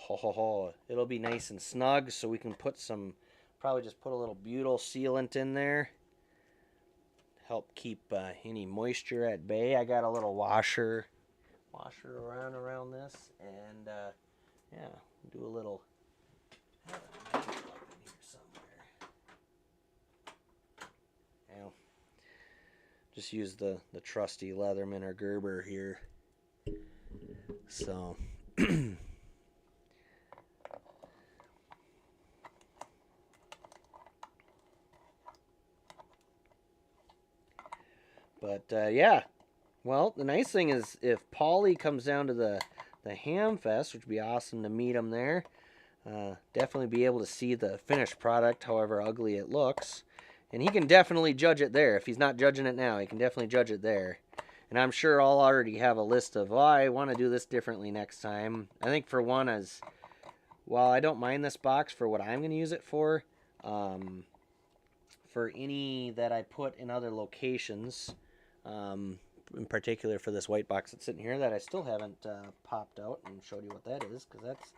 It'll be nice and snug, so we can probably just put a little butyl sealant in there. Help keep any moisture at bay. I got a little washer around this, and yeah, do a little. Just use the trusty Leatherman or Gerber here. So but yeah, well, the nice thing is if Paulie comes down to the Ham Fest, which would be awesome to meet him there, definitely be able to see the finished product, however ugly it looks. And he can definitely judge it there. If he's not judging it now, he can definitely judge it there. And I'm sure I'll already have a list of, I want to do this differently next time. I think for one is, while I don't mind this box for what I'm going to use it for any that I put in other locations, in particular for this white box that's sitting here that I still haven't popped out and showed you what that is, because that's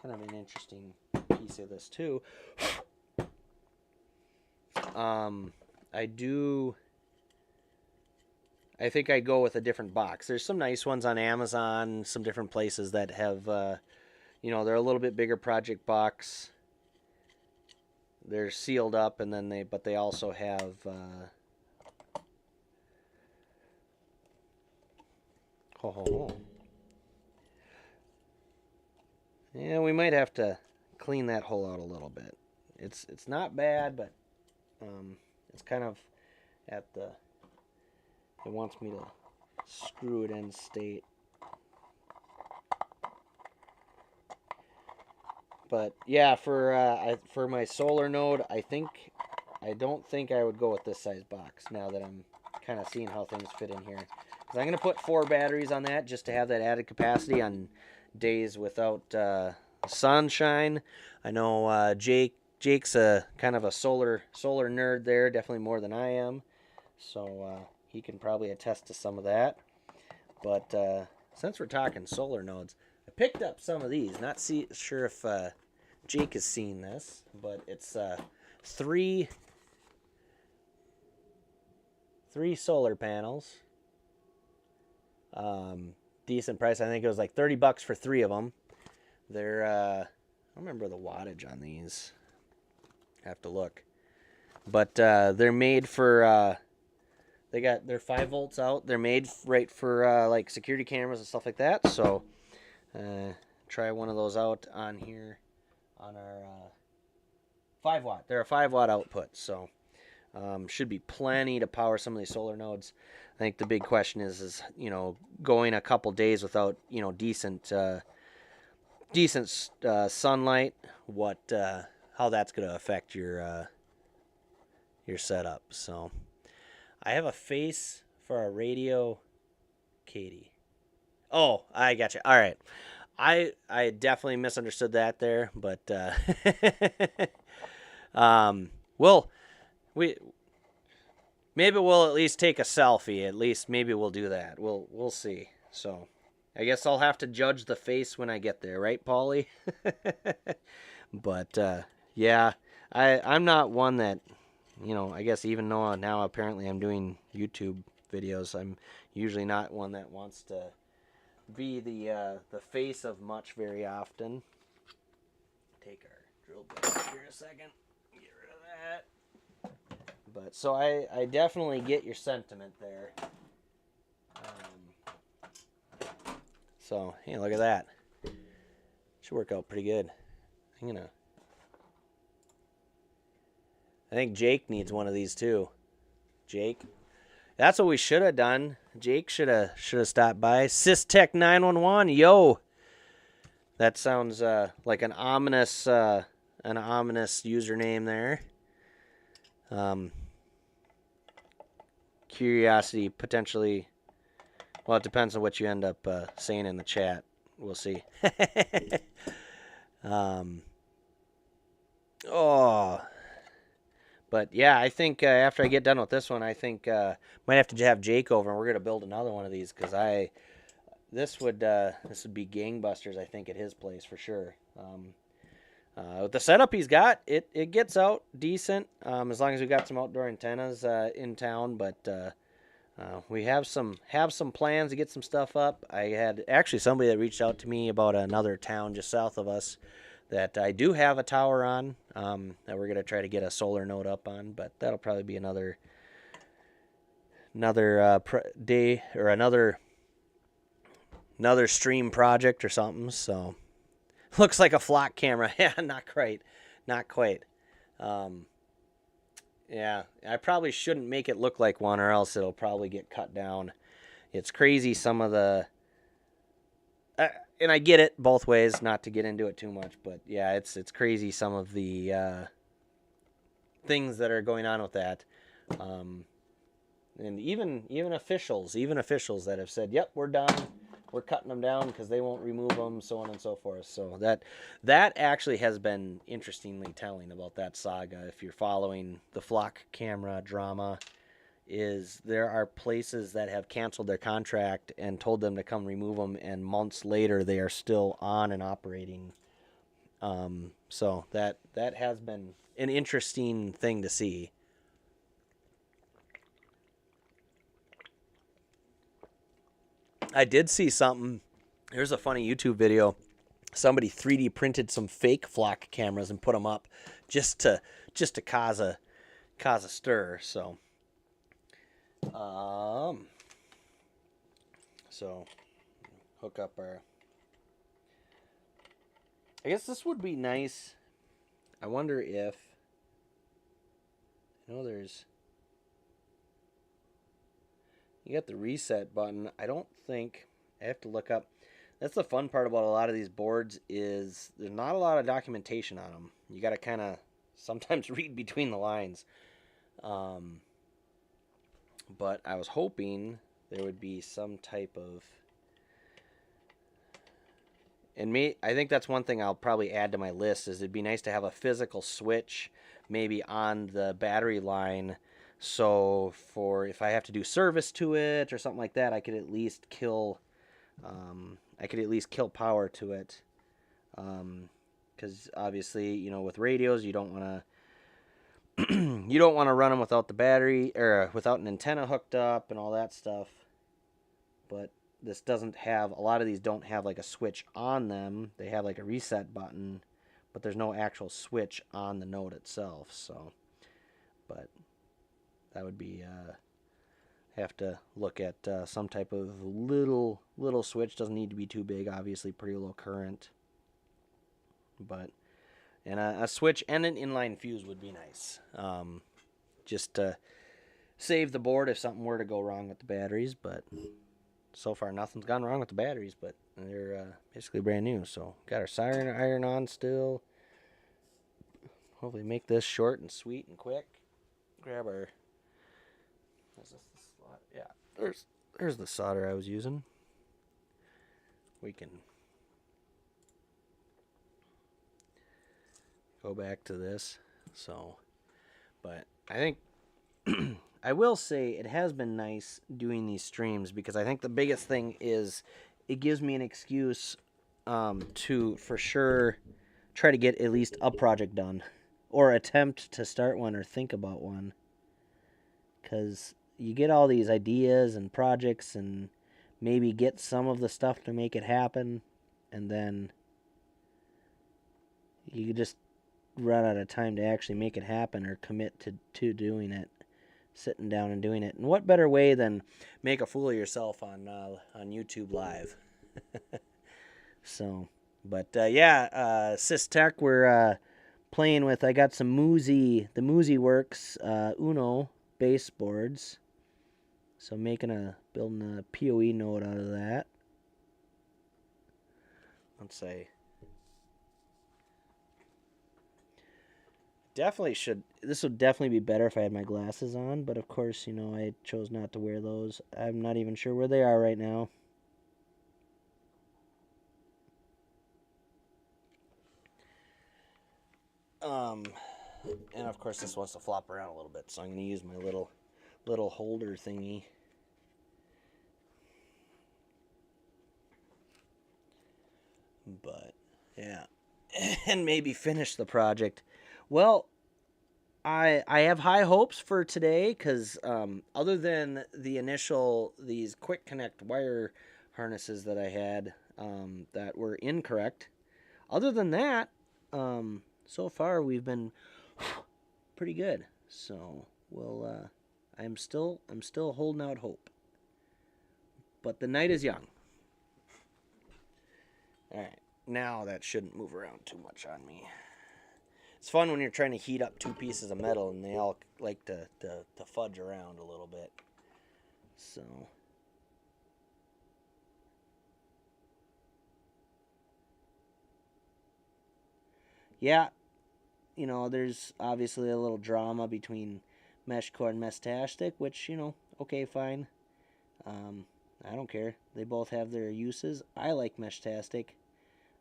kind of an interesting piece of this too. I think I go with a different box. There's some nice ones on Amazon, some different places that have, they're a little bit bigger project box. They're sealed up, and then but they also have, yeah, we might have to clean that hole out a little bit. It's not bad, but it's kind of at the, it wants me to screw it in state. But yeah, for my solar node, I don't think I would go with this size box now that I'm kind of seeing how things fit in here. Because I'm going to put 4 batteries on that just to have that added capacity on days without sunshine. I know Jake's a kind of a solar nerd there, definitely more than I am. So he can probably attest to some of that. But since we're talking solar nodes, I picked up some of these. Not sure if Jake has seen this, but it's 3 solar panels. Decent price. I think it was like $30 for 3 of them. They're I don't remember the wattage on these. I have to look. But they're made for they're 5 volts out. They're made right for like security cameras and stuff like that. So try one of those out on here on our 5 watt. They're a 5 watt output, so should be plenty to power some of these solar nodes. I think the big question is going a couple days without decent sunlight. How that's going to affect your setup. So I have a face for a radio, Katie. Oh, I got you. All right. I definitely misunderstood that there, but well, maybe we'll at least take a selfie. At least maybe we'll do that. We'll see. So, I guess I'll have to judge the face when I get there, right, Paulie? But yeah, I'm not one that, I guess even though now apparently I'm doing YouTube videos, I'm usually not one that wants to be the face of much very often. Take our drill bit here a second. Get rid of that. But so I definitely get your sentiment there. So hey, look at that. Should work out pretty good. I think Jake needs one of these too. Jake. That's what we should have done. Jake should have stopped by. SysTech 911, yo. That sounds like an ominous username there. Curiosity potentially. Well, it depends on what you end up saying in the chat. We'll see. Oh. But yeah, I think after I get done with this one, I think might have to have Jake over, and we're gonna build another one of these because this would be gangbusters. I think at his place for sure. With the setup he's got, it gets out decent as long as we got some outdoor antennas in town. But we have some plans to get some stuff up. I had actually somebody that reached out to me about another town just south of us that I do have a tower on that we're going to try to get a solar node up on, but that'll probably be another day or another stream project or something. So looks like a flock camera. Yeah, not quite. Yeah, I probably shouldn't make it look like one or else it'll probably get cut down. It's crazy some of the... and I get it both ways, not to get into it too much, but yeah, it's crazy some of the things that are going on with that, and even officials that have said, "Yep, we're done, we're cutting them down because they won't remove them," so on and so forth. So that actually has been interestingly telling about that saga. If you're following the flock camera drama, is there are places that have canceled their contract and told them to come remove them, and months later they are still on and operating. So that has been an interesting thing to see. I did see something. There's a funny YouTube video. Somebody 3D printed some fake flock cameras and put them up just to cause a stir. So. So hook up our... I guess this would be nice. I wonder if... there's... You got the reset button. I don't think... I have to look up... That's the fun part about a lot of these boards is there's not a lot of documentation on them. You got to kind of sometimes read between the lines. But I was hoping there would be some type of... And I think that's one thing I'll probably add to my list is it'd be nice to have a physical switch maybe on the battery line. So for if I have to do service to it or something like that, I could at least kill power to it. Because obviously, with radios, you don't want to run them without the battery or without an antenna hooked up and all that stuff. But this doesn't have, a lot of these don't have like a switch on them. They have like a reset button, but there's no actual switch on the node itself. So, but that would be, have to look at some type of little switch. Doesn't need to be too big, obviously pretty low current. And a switch and an inline fuse would be nice. Just to save the board if something were to go wrong with the batteries. But so far, nothing's gone wrong with the batteries. But they're basically brand new. So got our siren iron on still. Hopefully, make this short and sweet and quick. Grab our. Is this the slot? Yeah. There's the solder I was using. We can go back to this. So, but I think I will say it has been nice doing these streams because I think the biggest thing is it gives me an excuse to for sure try to get at least a project done or attempt to start one or think about one, because you get all these ideas and projects and maybe get some of the stuff to make it happen, and then you just run out of time to actually make it happen or commit to doing it, sitting down and doing it. And what better way than make a fool of yourself on YouTube Live? So, but yeah, Systech, we're playing with. I got some the Muzi Works Uno baseboards. So building a POE node out of that. Let's say. This would definitely be better if I had my glasses on, but of course, I chose not to wear those. I'm not even sure where they are right now. And of course this wants to flop around a little bit, so I'm going to use my little holder thingy. But, yeah. And maybe finish the project. Well, I have high hopes for today because other than these quick connect wire harnesses that I had that were incorrect, other than that, so far we've been pretty good. So I'm still holding out hope. But the night is young. All right, now that shouldn't move around too much on me. It's fun when you're trying to heat up two pieces of metal and they all like to fudge around a little bit. So. Yeah, there's obviously a little drama between Meshcore and Meshtastic, which, okay, fine. I don't care. They both have their uses. I like Meshtastic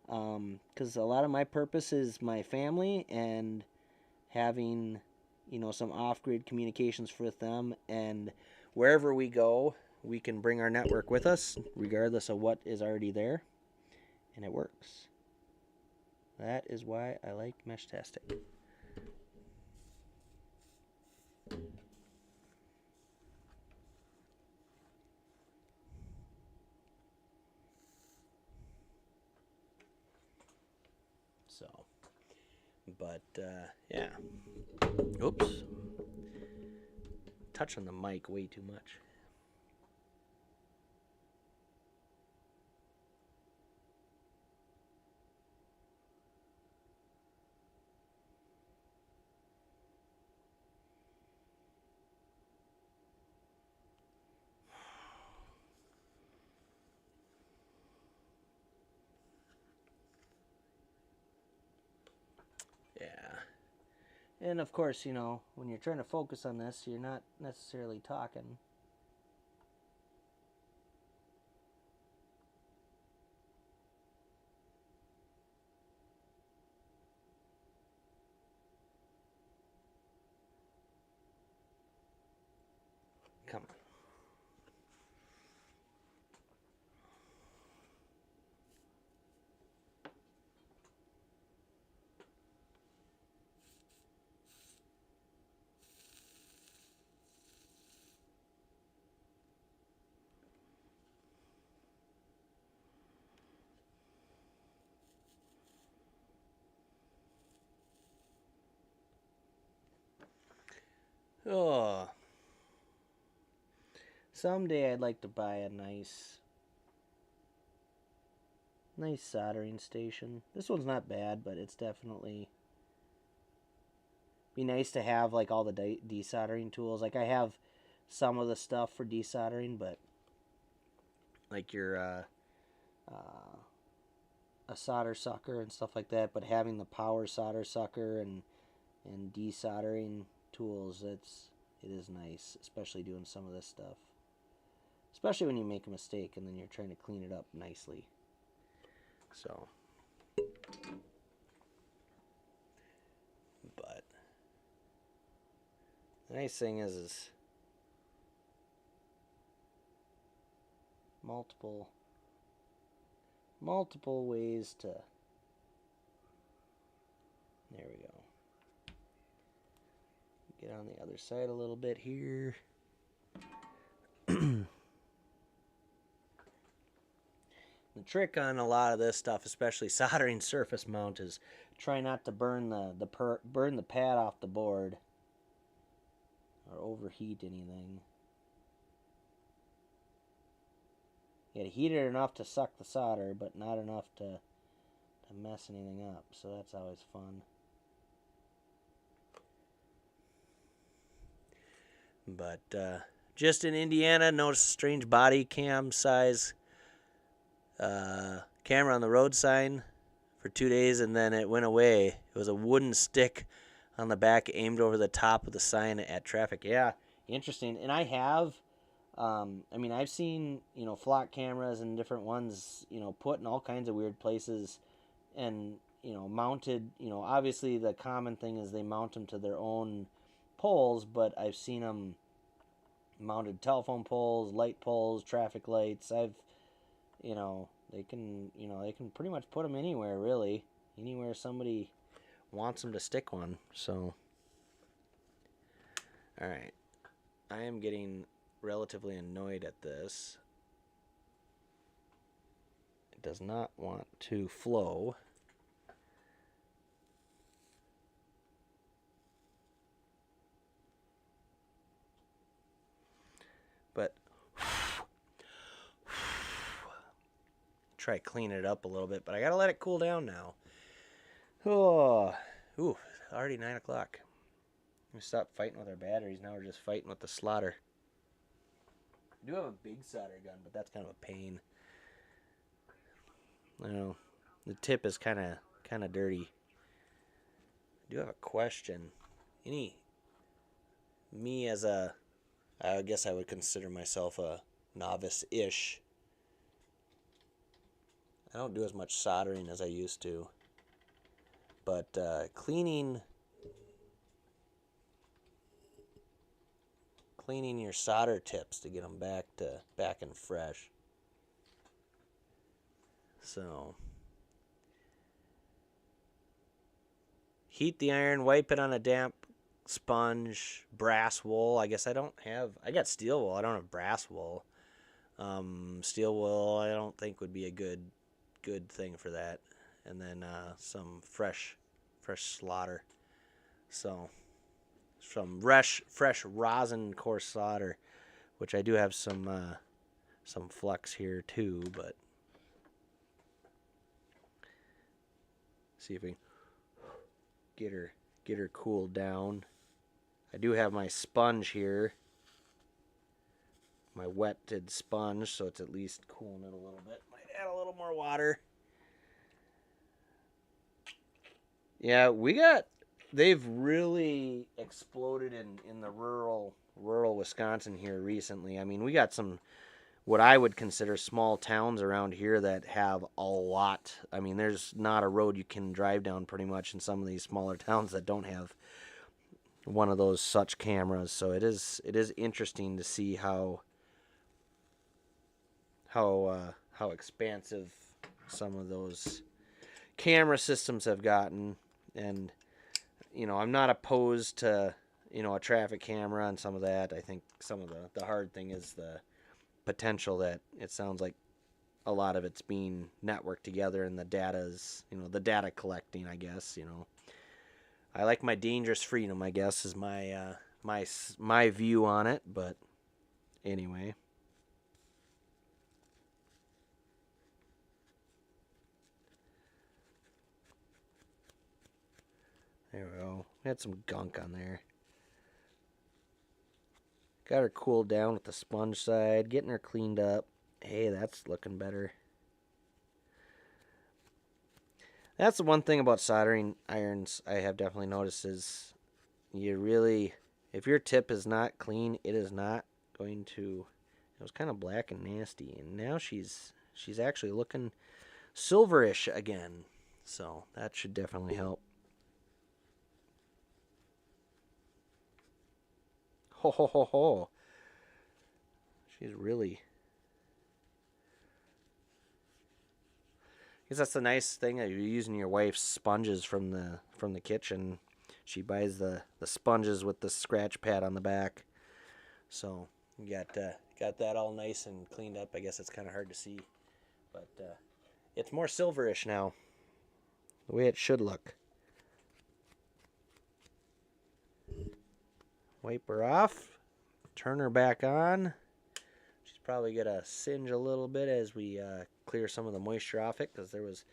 because a lot of my purpose is my family and having, some off-grid communications with them. And wherever we go, we can bring our network with us, regardless of what is already there. And it works. That is why I like Meshtastic. So, but yeah. Oops. Touching the mic way too much. Yeah. And of course, when you're trying to focus on this, you're not necessarily talking. Come on. Oh. Someday I'd like to buy a nice Nice soldering station. This one's not bad, but it's definitely be nice to have like all the desoldering tools. Like I have some of the stuff for desoldering, but like your a solder sucker and stuff like that. But having the power solder sucker and desoldering tools, it is nice, especially doing some of this stuff. Especially when you make a mistake and then you're trying to clean it up nicely. So, but the nice thing is multiple ways to. There we go. Get on the other side a little bit here. The trick on a lot of this stuff, especially soldering surface mount, is try not to burn the pad off the board or overheat anything. You gotta heat it enough to suck the solder, but not enough to mess anything up. So that's always fun. But just in Indiana, noticed a strange body cam size camera on the road sign for 2 days, and then it went away. It was a wooden stick on the back aimed over the top of the sign at traffic. Yeah, interesting. And I have, I've seen, flock cameras and different ones, put in all kinds of weird places and, mounted, obviously the common thing is they mount them to their own poles, but I've seen them mounted telephone poles, light poles, traffic lights. They can pretty much put them anywhere, really. Anywhere somebody wants them to stick one. So, all right. I am getting relatively annoyed at this. It does not want to flow. But try cleaning it up a little bit, but I gotta let it cool down now. Already 9 o'clock. We stopped fighting with our batteries. Now we're just fighting with the slaughter. I do have a big solder gun, but that's kind of a pain. I know the tip is kind of dirty. I do have a question. Me as I guess I would consider myself a novice-ish. I don't do as much soldering as I used to. But cleaning your solder tips to get them back and fresh. So heat the iron, wipe it on a damp sponge, brass wool. I guess I got steel wool. I don't have brass wool. Steel wool I don't think would be a good thing for that. And then some fresh slaughter. So some fresh rosin coarse solder, which I do have some flux here too, but see if we can get her cooled down. I do have my sponge here, my wetted sponge, so it's at least cooling it a little bit. Might add a little more water. Yeah, they've really exploded in the rural Wisconsin here recently. I mean, we got some what I would consider small towns around here that have a lot. I mean, there's not a road you can drive down pretty much in some of these smaller towns that don't have one of those such cameras. So it is interesting to see how expansive some of those camera systems have gotten. And I'm not opposed to a traffic camera and some of that. I think some of the hard thing is the potential that it sounds like a lot of it's being networked together, and the data's the data collecting, I guess. I like my dangerous freedom, I guess, is my view on it. But anyway, There we go. We had some gunk on there. Got her cooled down with the sponge side, getting her cleaned up. Hey, that's looking better. That's the one thing about soldering irons I have definitely noticed is you really, if your tip is not clean, it is not going to. It was kind of black and nasty, and now she's actually looking silverish again. So that should definitely help. Ho ho ho ho. She's really. Because that's the nice thing that you're using your wife's sponges from the kitchen. She buys the sponges with the scratch pad on the back. So you got that all nice and cleaned up. I guess it's kind of hard to see, but it's more silverish now, the way it should look. Wipe her off, turn her back on. She's probably gonna singe a little bit as we clear some of the moisture off it, because there was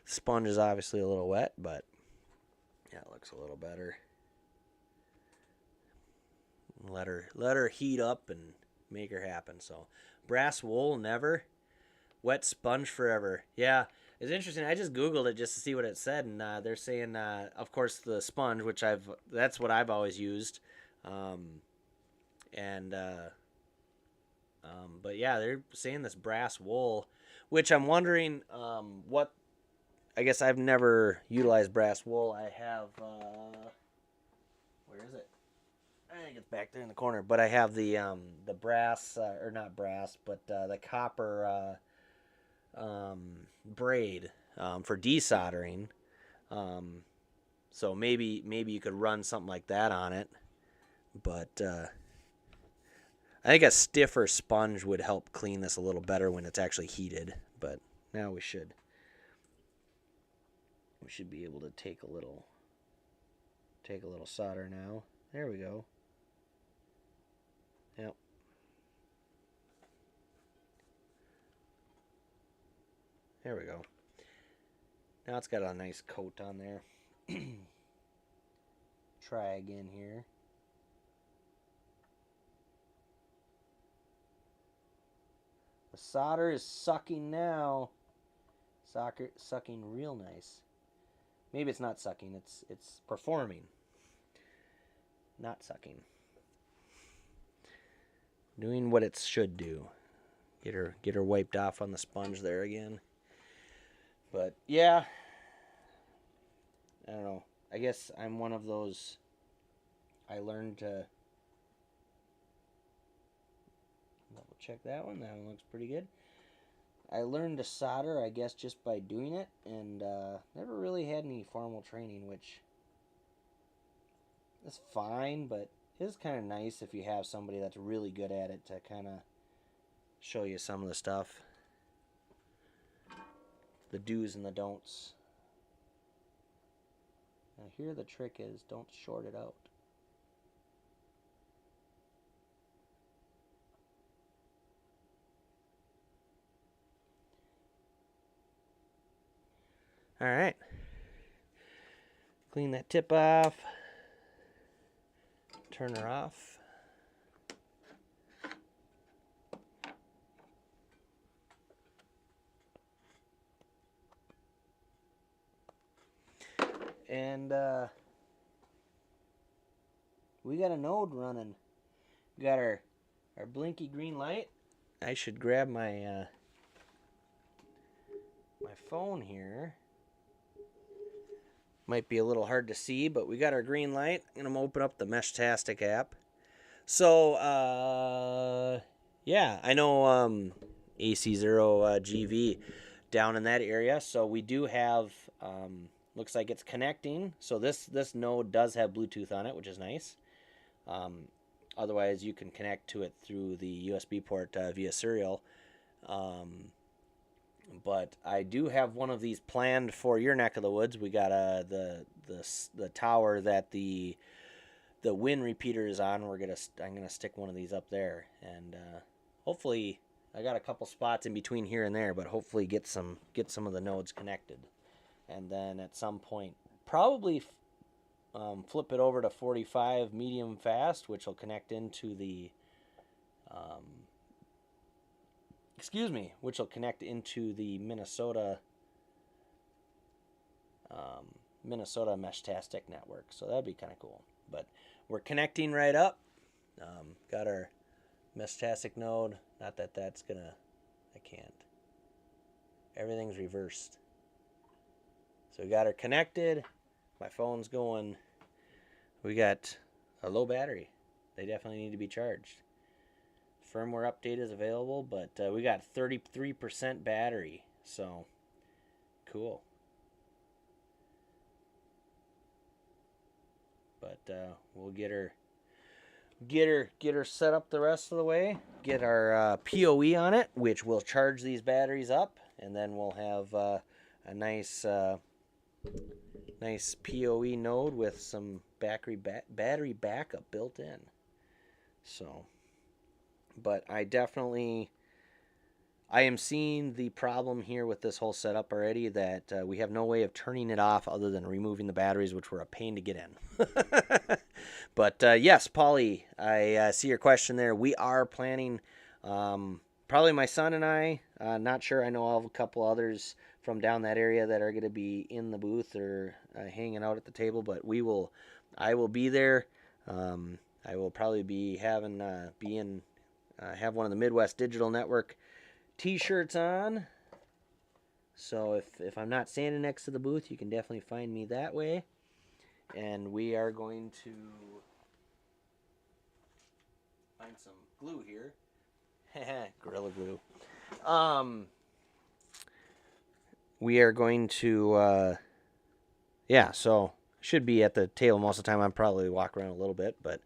sponge is obviously a little wet, but yeah, it looks a little better. Let her heat up and make her happen. So brass wool never, wet sponge forever. Yeah, it's interesting. I just googled it just to see what it said, and they're saying, of course, the sponge, which that's what I've always used, and but yeah, they're saying this brass wool, which I'm wondering what. I guess I've never utilized brass wool. I have. Where is it? I think it's back there in the corner. But I have the brass, or not brass, but the copper braid for desoldering. So maybe you could run something like that on it. But I think a stiffer sponge would help clean this a little better when it's actually heated. But now we should be able to take a little solder now. There we go. Yep. There we go. Now it's got a nice coat on there. Try again here. The solder is sucking now. Sucking real nice. Maybe it's not sucking. It's performing. Not sucking. Doing what it should do. Get her wiped off on the sponge there again. But yeah, I don't know. I guess I'm one of those. I learned to double check that one. That one looks pretty good. I learned to solder, I guess, just by doing it, and never really had any formal training, which is fine, but it is kind of nice if you have somebody that's really good at it to kind of show you some of the stuff. The do's and the don'ts. Now here the trick is, don't short it out. All right. Clean that tip off. Turn her off. And we got a node running. We got our blinky green light. I should grab my my phone here. Might be a little hard to see, but we got our green light. I'm going to open up the Meshtastic app. So, yeah, I know AC0 GV down in that area. So we do have, looks like it's connecting. So this node does have Bluetooth on it, which is nice. Otherwise, you can connect to it through the USB port via serial. But I do have one of these planned for your neck of the woods. We got the tower that the wind repeater is on. I'm gonna stick one of these up there, and hopefully I got a couple spots in between here and there, but hopefully get some of the nodes connected, and then at some point, probably flip it over to 45 medium fast, which will connect into the which will connect into the Minnesota Meshtastic network. So that'd be kind of cool. But we're connecting right up. Got our Meshtastic node. Not that that's gonna. I can't. Everything's reversed. So we got her connected. My phone's going. We got a low battery. They definitely need to be charged. Firmware update is available, but we got 33% battery. So cool. But we'll get her set up the rest of the way. Get our POE on it, which will charge these batteries up, and then we'll have a nice POE node with some battery backup built in. So, but I am seeing the problem here with this whole setup already, that we have no way of turning it off other than removing the batteries, which were a pain to get in. But yes, Paulie, I see your question there. We are planning, probably my son and I, not sure, I know of a couple others from down that area that are going to be in the booth or hanging out at the table, but I will be there. I will probably be having, have one of the Midwest Digital Network t-shirts on. So if I'm not standing next to the booth, you can definitely find me that way. And we are going to find some glue here. Gorilla Glue. We are going to so should be at the table most of the time. I'm probably walk around a little bit, but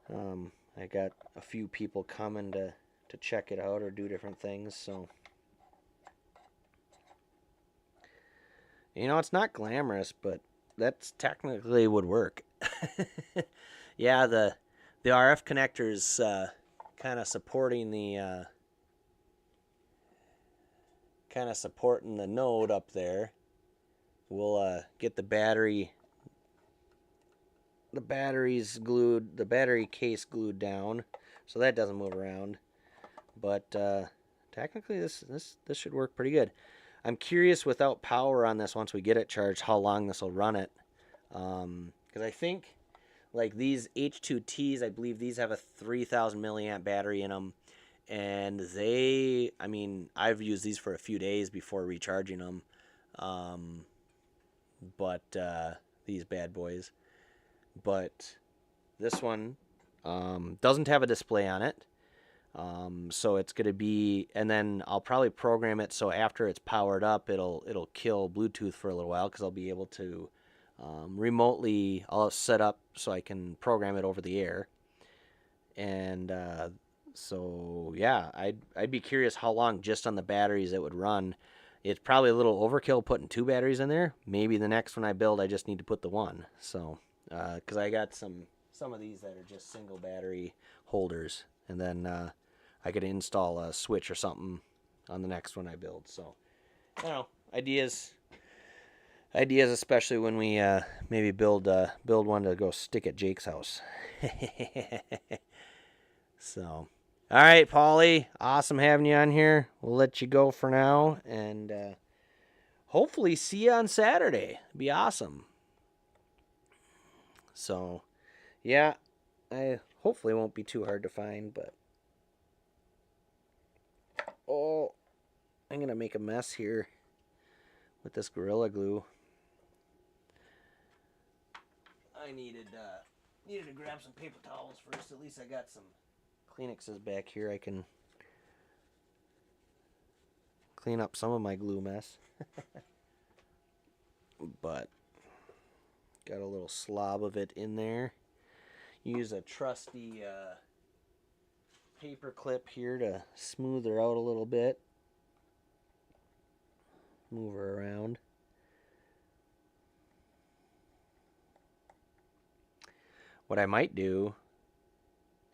I got a few people coming to check it out or do different things. So, it's not glamorous, but that's technically would work. Yeah, the RF connectors kind of supporting the node up there. We'll get the battery glued, the battery case glued down, so that doesn't move around. But technically, this should work pretty good. I'm curious, without power on this, once we get it charged, how long this will run it. Because I think, like these H2Ts, I believe these have a 3,000 milliamp battery in them. And I've used these for a few days before recharging them. These bad boys. But this one doesn't have a display on it. So it's going to be, and then I'll probably program it so after it's powered up, it'll kill Bluetooth for a little while, because I'll be able to remotely, I'll set up so I can program it over the air. And so yeah, I'd be curious how long just on the batteries it would run. It's probably a little overkill putting 2 batteries in there. Maybe the next one I build, I just need to put the 1. So because I got some of these that are just single battery holders, and then I could install a switch or something on the next one I build. So, I don't know, ideas, especially when we maybe build one to go stick at Jake's house. So, all right, Paulie, awesome having you on here. We'll let you go for now, and hopefully see you on Saturday. It'd be awesome. So, yeah, I hopefully won't be too hard to find, but I'm gonna make a mess here with this Gorilla Glue. I needed to grab some paper towels first. At least I got some Kleenexes back here. I can clean up some of my glue mess. But got a little slob of it in there. Use a trusty paper clip here to smooth her out a little bit. Move her around. What I might do,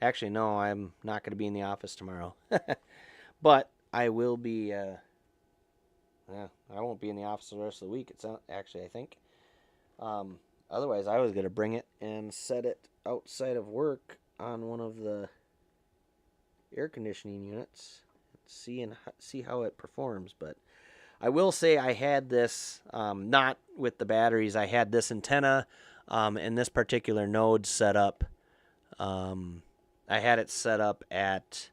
actually no, I'm not going to be in the office tomorrow. But I will be, I won't be in the office the rest of the week. It's actually, I think. Otherwise, I was going to bring it and set it outside of work on one of the air conditioning units, see how it performs. But I will say I had this, not with the batteries, I had this antenna and this particular node set up. I had it set up at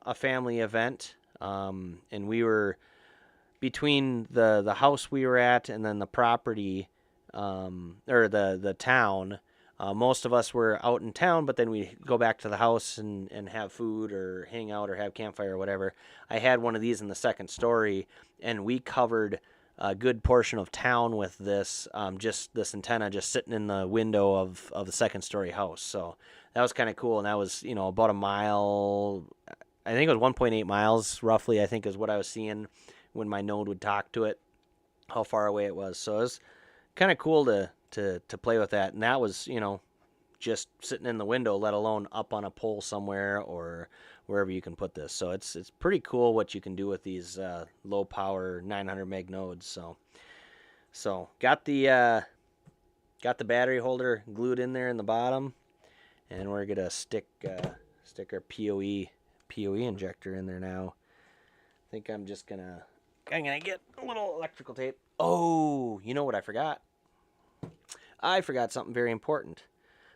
a family event, and we were between the house we were at and then the property, or the town. Most of us were out in town, but then we go back to the house and have food or hang out or have campfire or whatever. I had one of these in the second story, and we covered a good portion of town with this, just this antenna just sitting in the window of the second story house. So that was kind of cool, and that was, about a mile. I think it was 1.8 miles roughly, I think is what I was seeing when my node would talk to it, how far away it was. So it was kind of cool to play with that. And that was, just sitting in the window, let alone up on a pole somewhere or wherever you can put this. So it's pretty cool what you can do with these low power 900 meg nodes. So got the battery holder glued in there in the bottom, and we're gonna stick our POE injector in there now. I think I'm gonna get a little electrical tape. Oh, you know what I forgot? I forgot something very important.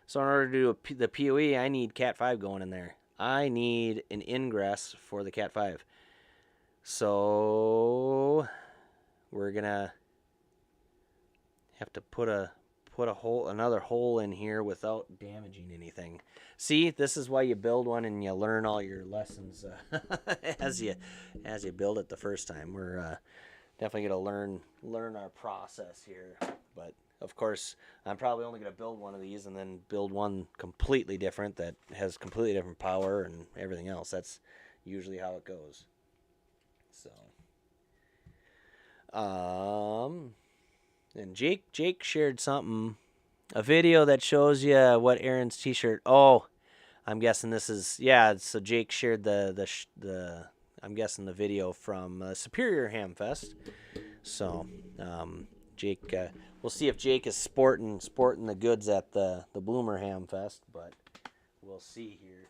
So in order to do the POE, I need Cat 5 going in there. I need an ingress for the Cat 5. So we're gonna have to put another hole in here without damaging anything. See, this is why you build one and you learn all your lessons as you build it the first time. We're definitely gonna learn our process here, but of course, I'm probably only going to build one of these and then build one completely different that has completely different power and everything else. That's usually how it goes. So, and Jake shared a video that shows you what Aaron's t-shirt. Oh, I'm guessing this is, yeah. So Jake shared the I'm guessing the video from Superior Hamfest. So, Jake, we'll see if Jake is sporting the goods at the Bloomer Hamfest, but we'll see here.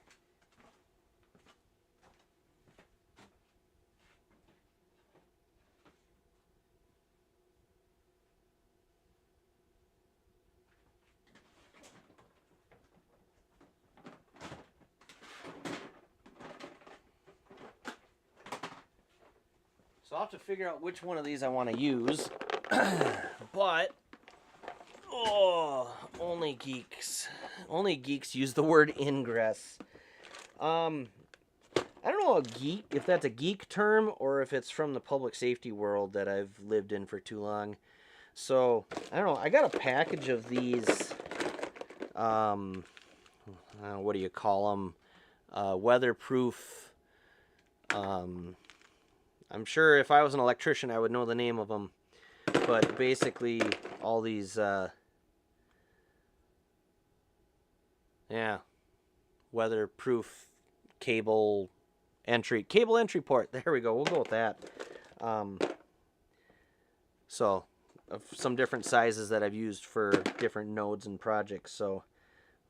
So I'll have to figure out which one of these I want to use. But only geeks use the word ingress. I don't know if that's a geek term or if it's from the public safety world that I've lived in for too long. So I don't know. I got a package of these. What do you call them? Weatherproof. I'm sure if I was an electrician, I would know the name of them. But basically, all these, weatherproof cable entry port. There we go. We'll go with that. So, of some different sizes that I've used for different nodes and projects. So,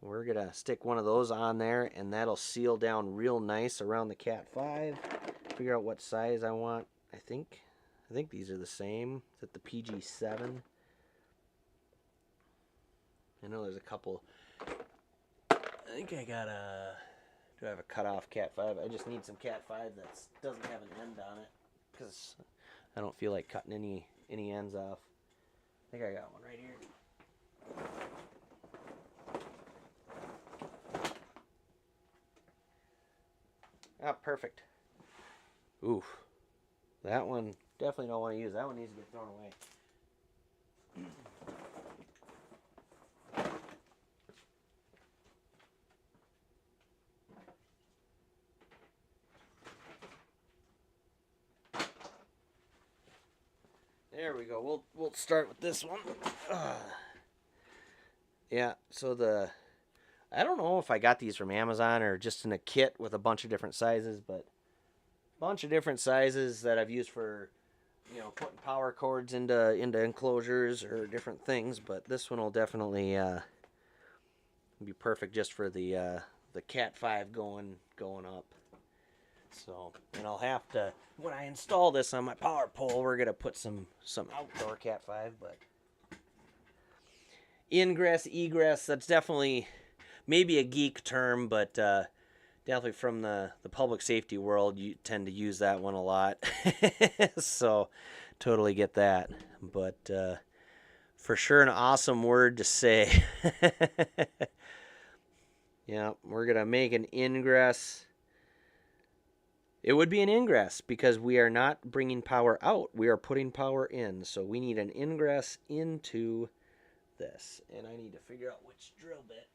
we're gonna stick one of those on there, and that'll seal down real nice around the Cat 5. Figure out what size I want. I think these are the same. Is it the PG7? I know there's a couple. I think I got do I have a cutoff Cat 5? I just need some Cat 5 that doesn't have an end on it, because I don't feel like cutting any ends off. I think I got one right here. Ah, perfect. Oof. That one, definitely don't want to use. That one needs to get thrown away. There we go. We'll start with this one. Yeah, so I don't know if I got these from Amazon or just in a kit with a bunch of different sizes, but a bunch of different sizes that I've used for you know, putting power cords into enclosures or different things, but this one will definitely be perfect just for the Cat 5 going up. So, and I'll have to, when I install this on my power pole, we're gonna put some outdoor Cat 5, but ingress, egress, that's definitely maybe a geek term, but definitely from the public safety world, you tend to use that one a lot. So, totally get that. But for sure, an awesome word to say. Yeah, we're going to make an ingress. It would be an ingress because we are not bringing power out. We are putting power in. So we need an ingress into this. And I need to figure out which drill bit.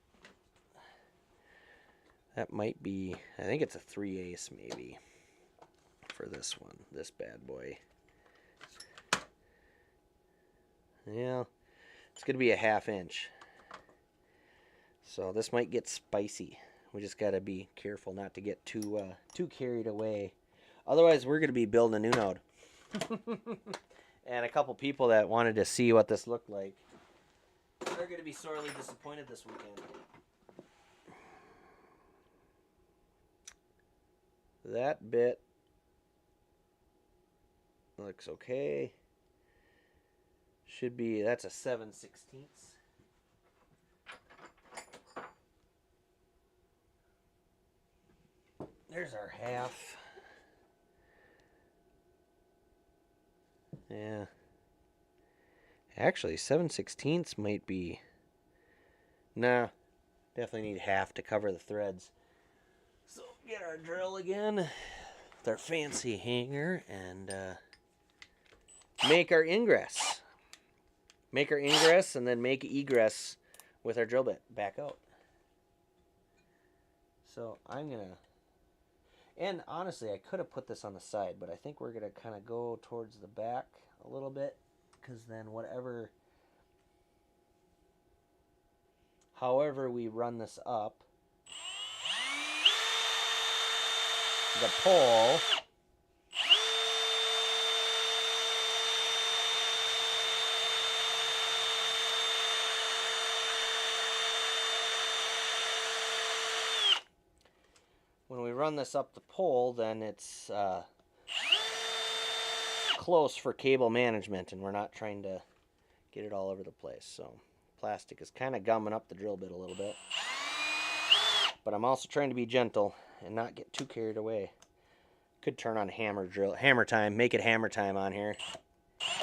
That might be, I think it's a 3/8 maybe for this one, this bad boy. Yeah, it's going to be a 1/2 inch. So this might get spicy. We just got to be careful not to get too carried away. Otherwise, we're going to be building a new node. And a couple people that wanted to see what this looked like are going to be sorely disappointed this weekend. That bit looks okay. Should be, that's a 7/16. There's our 1/2. Yeah. Actually, 7/16 might be... Nah. Definitely need 1/2 to cover the threads. So, get our drill again. With our fancy hanger. And make our ingress. Make our ingress and then make egress with our drill bit back out. So, I'm going to... And honestly, I could have put this on the side, but I think we're going to kind of go towards the back a little bit, because then however we run this up, the pole when we run this up the pole, then it's close for cable management, and we're not trying to get it all over the place. So plastic is kind of gumming up the drill bit a little bit, but I'm also trying to be gentle and not get too carried away. Could turn on hammer time, make it hammer time on here. I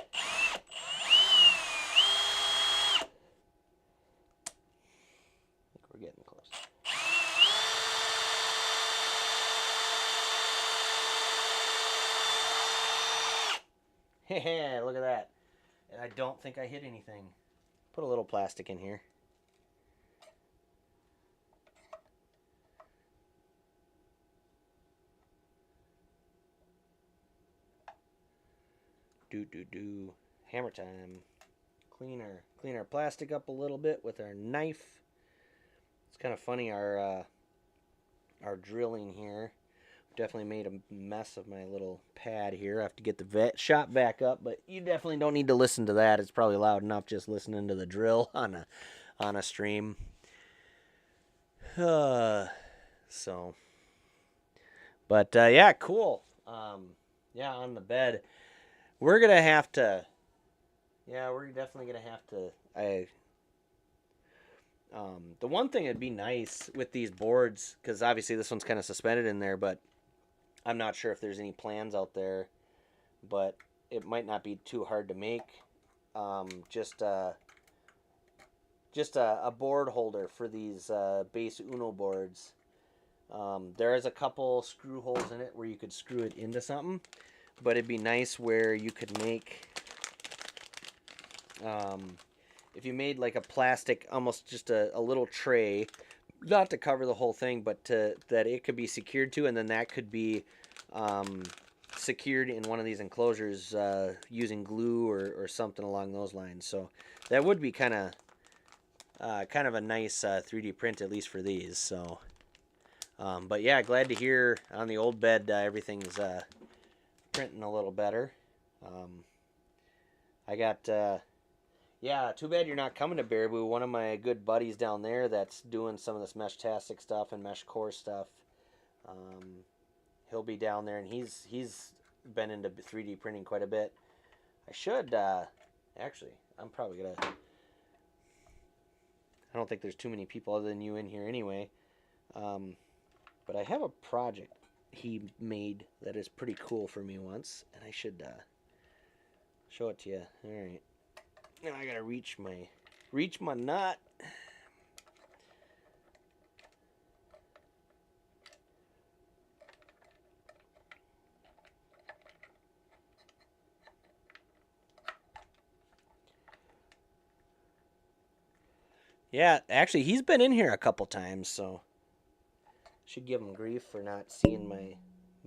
think we're getting close. Hey, look at that. And I don't think I hit anything. Put a little plastic in here. Do. Hammer time. Clean our plastic up a little bit with our knife. It's kind of funny, our drilling here. Definitely made a mess of my little pad here. I have to get the shop back up, but you definitely don't need to listen to that. It's probably loud enough just listening to the drill on a stream. So, but yeah, cool. Yeah, on the bed, we're gonna have to. Yeah, we're definitely gonna have to. The one thing that'd be nice with these boards, because obviously this one's kind of suspended in there, but I'm not sure if there's any plans out there, but it might not be too hard to make. Just a board holder for these base Uno boards. There is a couple screw holes in it where you could screw it into something, but it'd be nice where you could make, if you made like a plastic, almost just a little tray, not to cover the whole thing, but that it could be secured to, and then that could be secured in one of these enclosures using glue or something along those lines. So that would be kind of a nice 3D print, at least for these. So, but yeah, glad to hear on the old bed everything's printing a little better. I got, yeah, too bad you're not coming to Baraboo. One of my good buddies down there that's doing some of this Meshtastic stuff and mesh core stuff. He'll be down there, and he's been into 3D printing quite a bit. I should, actually, I'm probably going to, I don't think there's too many people other than you in here anyway. But I have a project he made that is pretty cool for me once, and I should show it to you. All right. Now I gotta reach my nut. Yeah, actually, he's been in here a couple times, so should give him grief for not seeing my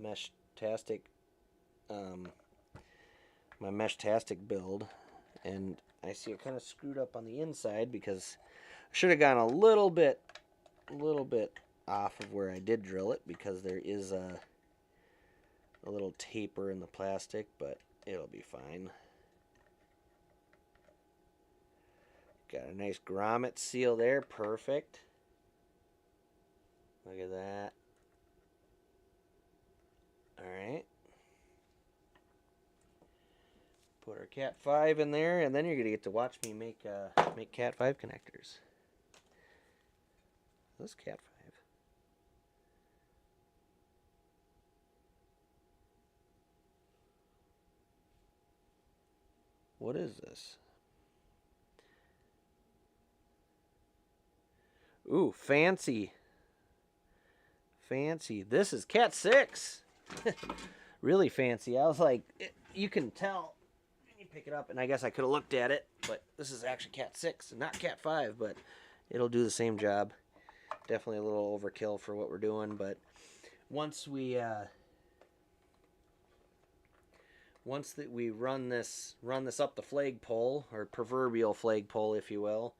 Meshtastic, build, and I see it kind of screwed up on the inside because I should have gone a little bit off of where I did drill it, because there is a little taper in the plastic, but it'll be fine. Got a nice grommet seal there, perfect. Look at that. Alright. Put our Cat 5 in there, and then you're going to get to watch me make Cat 5 connectors. This Cat 5. What is this? Ooh, fancy. Fancy. This is Cat 6. Really fancy. I was like, you can tell. You pick it up, and I guess I could have looked at it, but this is actually Cat 6 and not Cat 5, but it'll do the same job. Definitely a little overkill for what we're doing, but once we run this up the flagpole, or proverbial flagpole, if you will,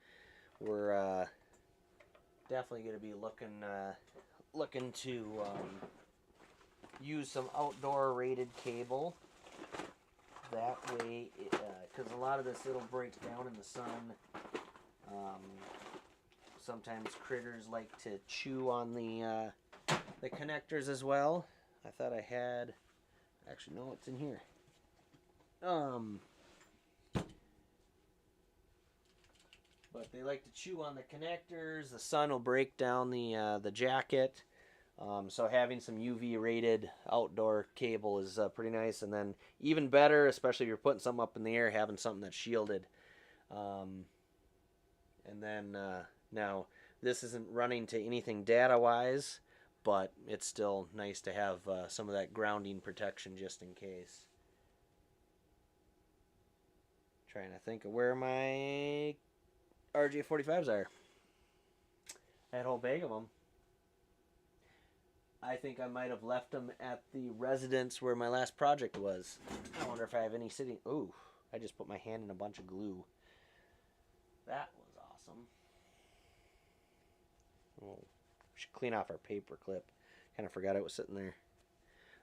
we're definitely going to be looking to use some outdoor rated cable. That way, because a lot of this, it'll break down in the sun. Sometimes critters like to chew on the connectors as well. I thought I had, actually no, it's in here. But they like to chew on the connectors. The sun will break down the jacket. So having some UV rated outdoor cable is pretty nice. And then even better, especially if you're putting something up in the air, having something that's shielded. And then now this isn't running to anything data wise, but it's still nice to have some of that grounding protection just in case. Trying to think of where my RJ45s are. That whole bag of them. I think I might have left them at the residence where my last project was. I wonder if I have any sitting. Ooh, I just put my hand in a bunch of glue. That was awesome. Oh, we should clean off our paper clip. Kind of forgot it was sitting there.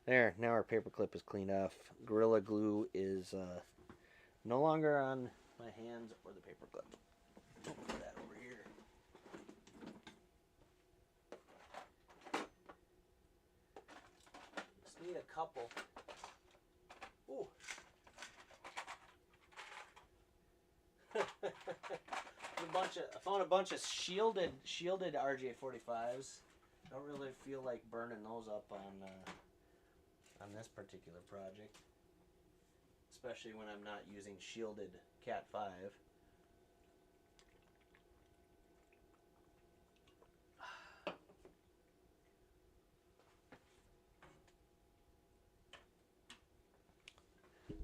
There, now our paper clip is cleaned off. Gorilla Glue is no longer on my hands or the paper clip. Put that over here. Just need a couple. Ooh. I found a bunch of shielded RJ45s. Don't really feel like burning those up on this particular project, especially when I'm not using shielded Cat 5.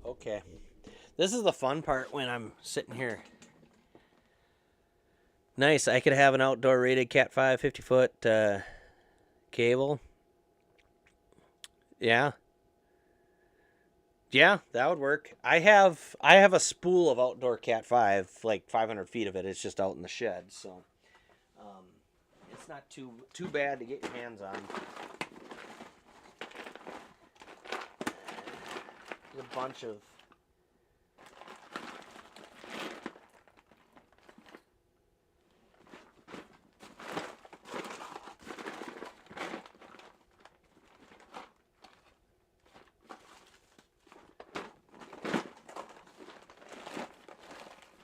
Okay, this is the fun part when I'm sitting here. Nice, I could have an outdoor rated Cat 5 50-foot cable. Yeah, that would work. I have a spool of outdoor Cat 5, like 500 feet of it. It's just out in the shed, so it's not too bad to get your hands on. There's a bunch of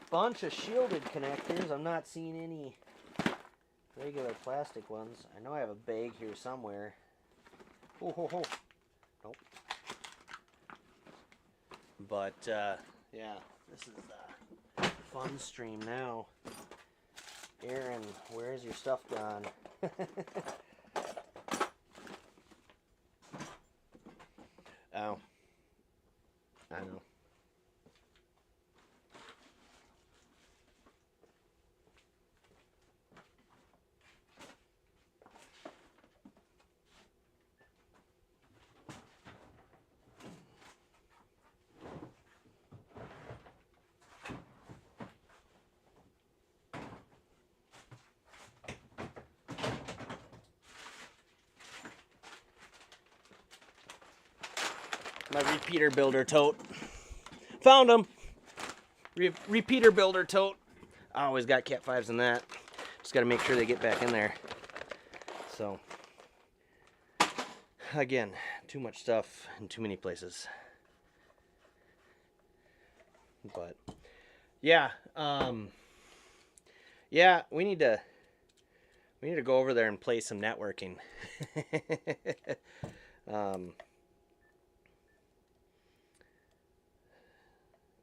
bunch of shielded connectors. I'm not seeing any regular plastic ones. I know I have a bag here somewhere. Oh, ho, ho. Nope. But, yeah, this is a fun stream now. Aaron, where's your stuff gone? Oh. I know. My repeater builder tote. Found them. Repeater builder tote. I always got Cat 5s in that. Just got to make sure they get back in there. So, again, too much stuff in too many places. But, yeah. Yeah, we need to go over there and play some networking.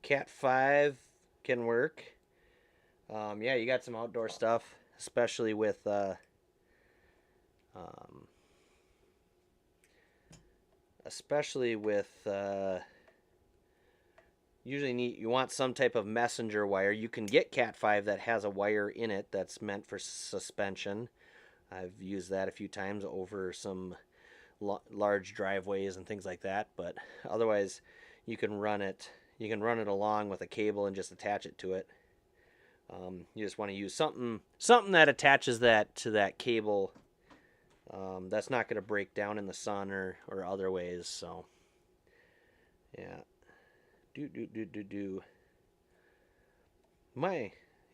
Cat 5 can work. Yeah, you got some outdoor stuff, especially with usually you want some type of messenger wire. You can get Cat 5 that has a wire in it that's meant for suspension. I've used that a few times over some large driveways and things like that, but otherwise you can run it along with a cable and just attach it to it. You just want to use something that attaches that to that cable. That's not going to break down in the sun or other ways. So, yeah.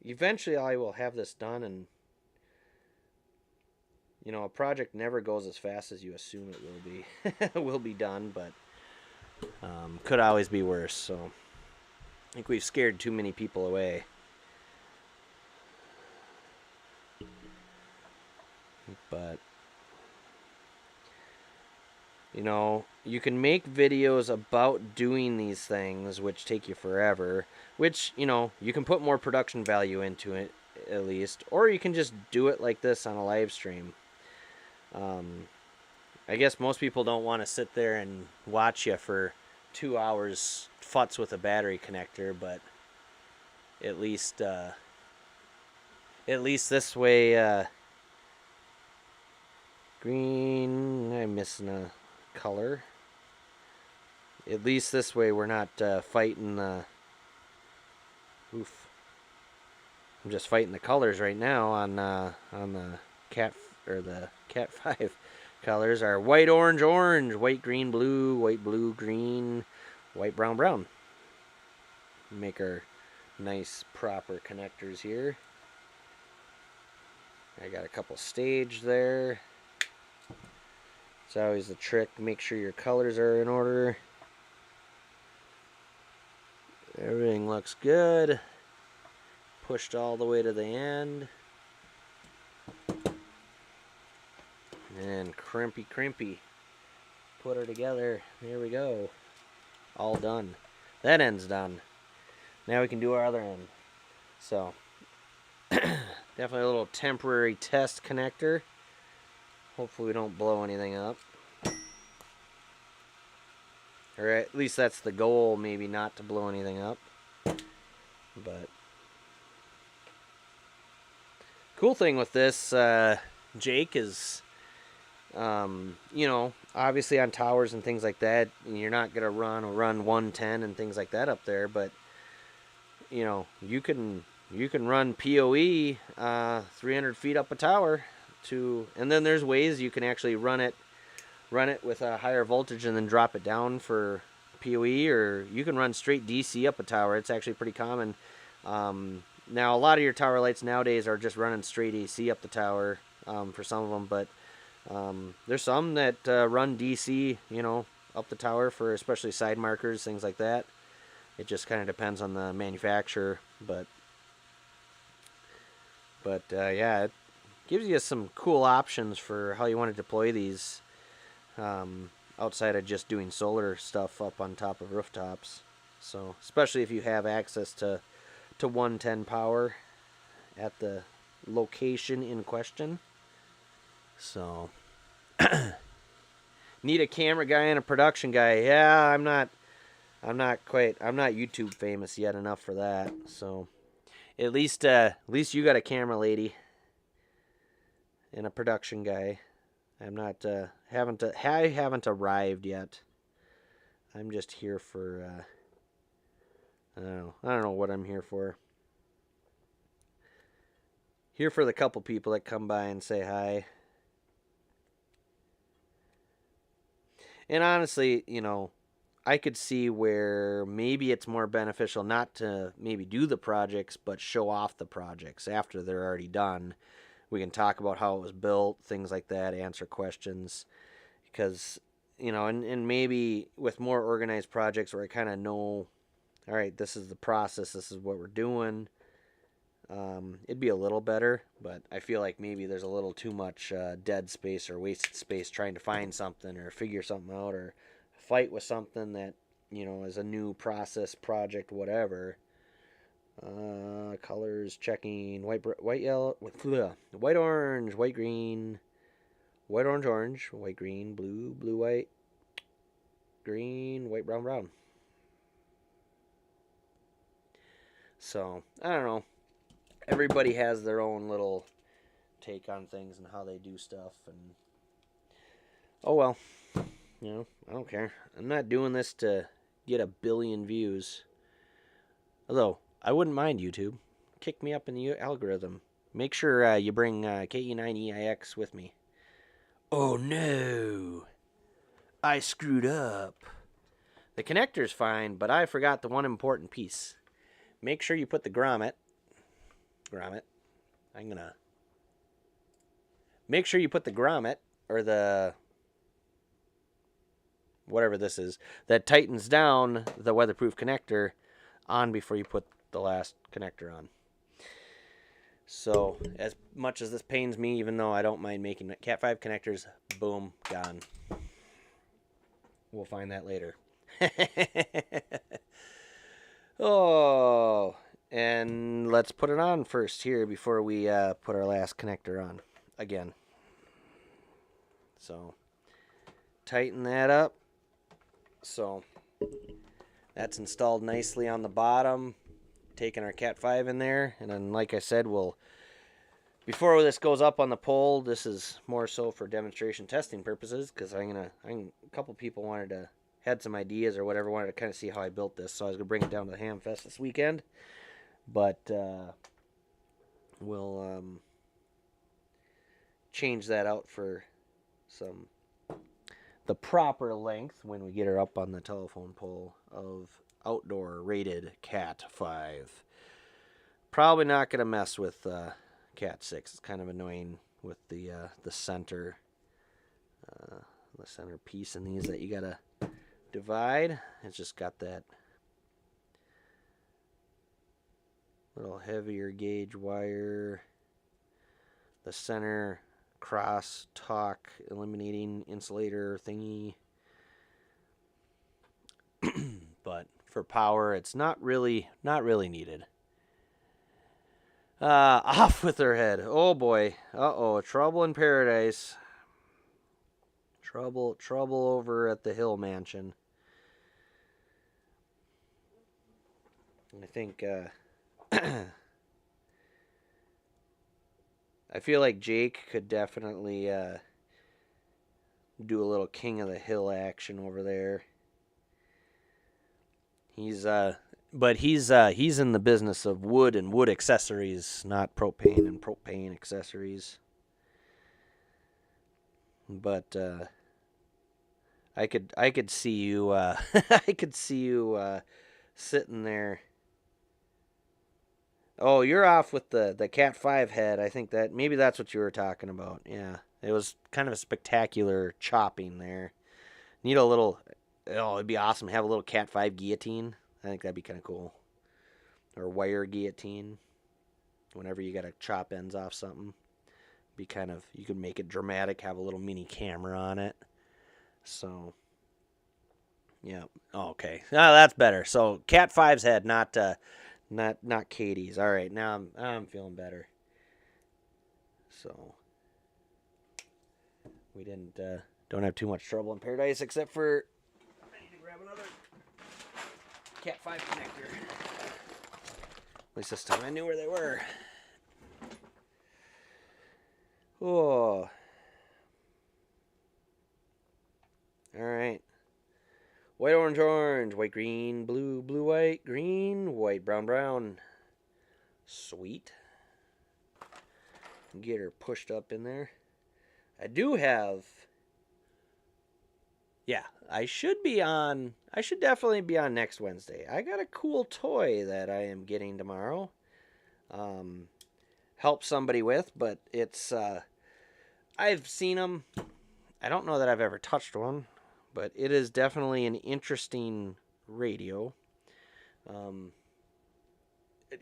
Eventually I will have this done, and a project never goes as fast as you assume it will be. It will be done, but could always be worse. So I think we've scared too many people away. But you can make videos about doing these things, which take you forever, which you can put more production value into it at least, or you can just do it like this on a live stream. I guess most people don't want to sit there and watch you for 2 hours futz with a battery connector, but at least this way, green, I'm missing a color. At least this way we're not fighting the I'm just fighting the colors right now on the Cat 5 colors are white, orange, orange, white, green, blue, white, blue, green, white, brown, brown. Make our nice proper connectors here. I got a couple staged there. It's always the trick to make sure your colors are in order. Everything looks good. Pushed all the way to the end. And crimpy. Put her together. There we go. All done. That end's done. Now we can do our other end. So, definitely a little temporary test connector. Hopefully we don't blow anything up. Or at least that's the goal, maybe not to blow anything up. But cool thing with this, Jake, is, obviously on towers and things like that, you're not going to run 110 and things like that up there, but, you can run POE 300 feet up a tower and then there's ways you can actually run it with a higher voltage and then drop it down for POE, or you can run straight DC up a tower. It's actually pretty common. Now, a lot of your tower lights nowadays are just running straight AC up the tower for some of them, but there's some that run DC, up the tower for especially side markers, things like that. It just kind of depends on the manufacturer, but But yeah, it gives you some cool options for how you want to deploy these outside of just doing solar stuff up on top of rooftops. So especially if you have access to 110 power at the location in question. So need a camera guy and a production guy. Yeah, I'm not YouTube famous yet enough for that. So at least you got a camera lady and a production guy. I'm not I haven't arrived yet. I'm just here for I don't know what I'm here for. Here for the couple people that come by and say hi. And honestly, I could see where maybe it's more beneficial not to maybe do the projects, but show off the projects after they're already done. We can talk about how it was built, things like that, answer questions. Because, and maybe with more organized projects where I kind of know, all right, this is the process, this is what we're doing, it'd be a little better. But I feel like maybe there's a little too much dead space or wasted space trying to find something or figure something out or fight with something that, is a new process, project, whatever. Colors checking white yellow, white orange, white green, white orange orange, white green, blue white, green, white brown brown. So I don't know. Everybody has their own little take on things and how they do stuff, and oh well, I don't care. I'm not doing this to get a billion views. Although I wouldn't mind YouTube. Kick me up in the algorithm. Make sure you bring KE9EIX with me. Oh no! I screwed up. The connector's fine, but I forgot the one important piece. Make sure you put the grommet. Make sure you put the grommet, or the whatever this is, that tightens down the weatherproof connector on before you put the last connector on. So as much as this pains me, even though I don't mind making Cat 5 connectors, boom, gone. We'll find that later. Oh, and let's put it on first here before we put our last connector on again. So tighten that up. So that's installed nicely on the bottom. Taking our Cat 5 in there, and then like I said, before this goes up on the pole, this is more so for demonstration testing purposes, because a couple people had some ideas or whatever, wanted to kind of see how I built this, so I was gonna bring it down to the Ham Fest this weekend, but we'll change that out for the proper length when we get her up on the telephone pole of outdoor rated Cat 5. Probably not going to mess with Cat 6. It's kind of annoying with the center piece in these that you got to divide. It's just got that little heavier gauge wire. The center cross talk eliminating insulator thingy. But for power, it's not really needed. Off with her head. Oh boy. Uh-oh, trouble in paradise. Trouble over at the Hill Mansion. I think I feel like Jake could definitely do a little King of the Hill action over there. He's in the business of wood and wood accessories, not propane and propane accessories. But I could see you I could see you sitting there. Oh, you're off with the Cat 5 head. I think maybe that's what you were talking about. Yeah, it was kind of a spectacular chopping there. Need a little. Oh, it'd be awesome to have a little Cat 5 guillotine. I think that'd be kind of cool. Or wire guillotine. whenever you got to chop ends off something. Be kind of, you could make it dramatic, have a little mini camera on it. So, yeah. Oh, okay. Oh, that's better. So Cat 5's head, not Katie's. All right, now I'm feeling better. So we don't have too much trouble in Paradise, except for I need to grab another Cat 5 connector. At least this time I knew where they were. Oh. All right. White, orange, orange. White, green, blue, blue, white, green, white, brown, brown. Sweet. Get her pushed up in there. I do have... Yeah, I should definitely be on next Wednesday. I got a cool toy that I am getting tomorrow. Help somebody with, but it's... I've seen them. I don't know that I've ever touched one, but it is definitely an interesting radio. An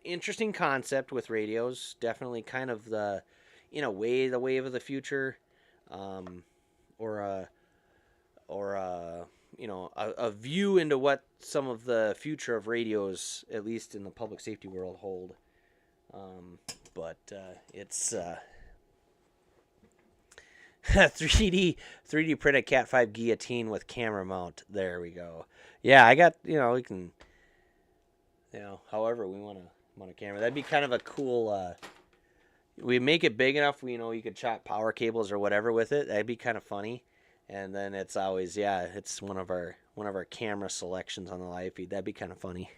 interesting concept with radios. Definitely kind of the wave of the future, or a view into what some of the future of radios, at least in the public safety world, hold. But it's 3D printed Cat 5 guillotine with camera mount. There we go. Yeah, I got, we can, however we want a camera. That'd be kind of a cool, we make it big enough, you could chop power cables or whatever with it. That'd be kind of funny. And then it's always, it's one of our camera selections on the live feed. That'd be kind of funny.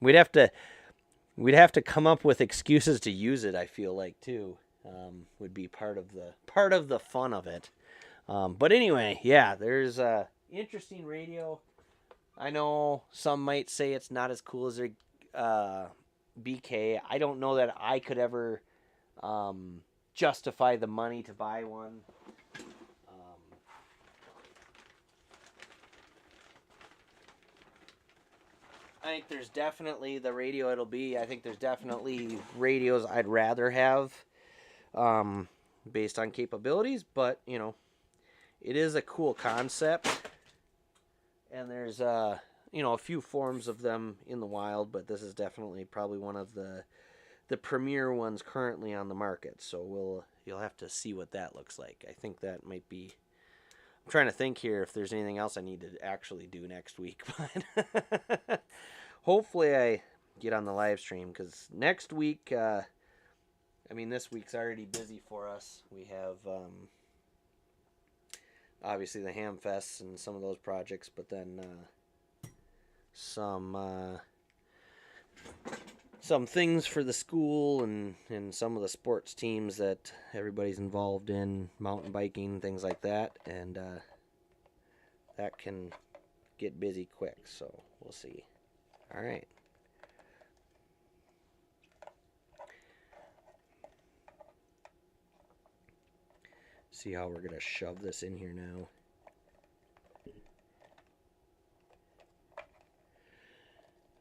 We'd have to come up with excuses to use it, I feel like, too. Would be part of the fun of it. But anyway, yeah, there's a interesting radio. I know some might say it's not as cool as their BK. I don't know that I could ever justify the money to buy one. I think there's definitely the radio it'll be. I think there's definitely radios I'd rather have, based on capabilities, but it is a cool concept, and there's a few forms of them in the wild, but this is definitely probably one of the premier ones currently on the market. So you'll have to see what that looks like. I think that might be. I'm trying to think here if there's anything else I need to actually do next week, but hopefully I get on the live stream, because next week, this week's already busy for us. We have obviously the Ham Fests and some of those projects, but then some things for the school and some of the sports teams that everybody's involved in, mountain biking, things like that, and that can get busy quick, so we'll see. All right. See how we're going to shove this in here now.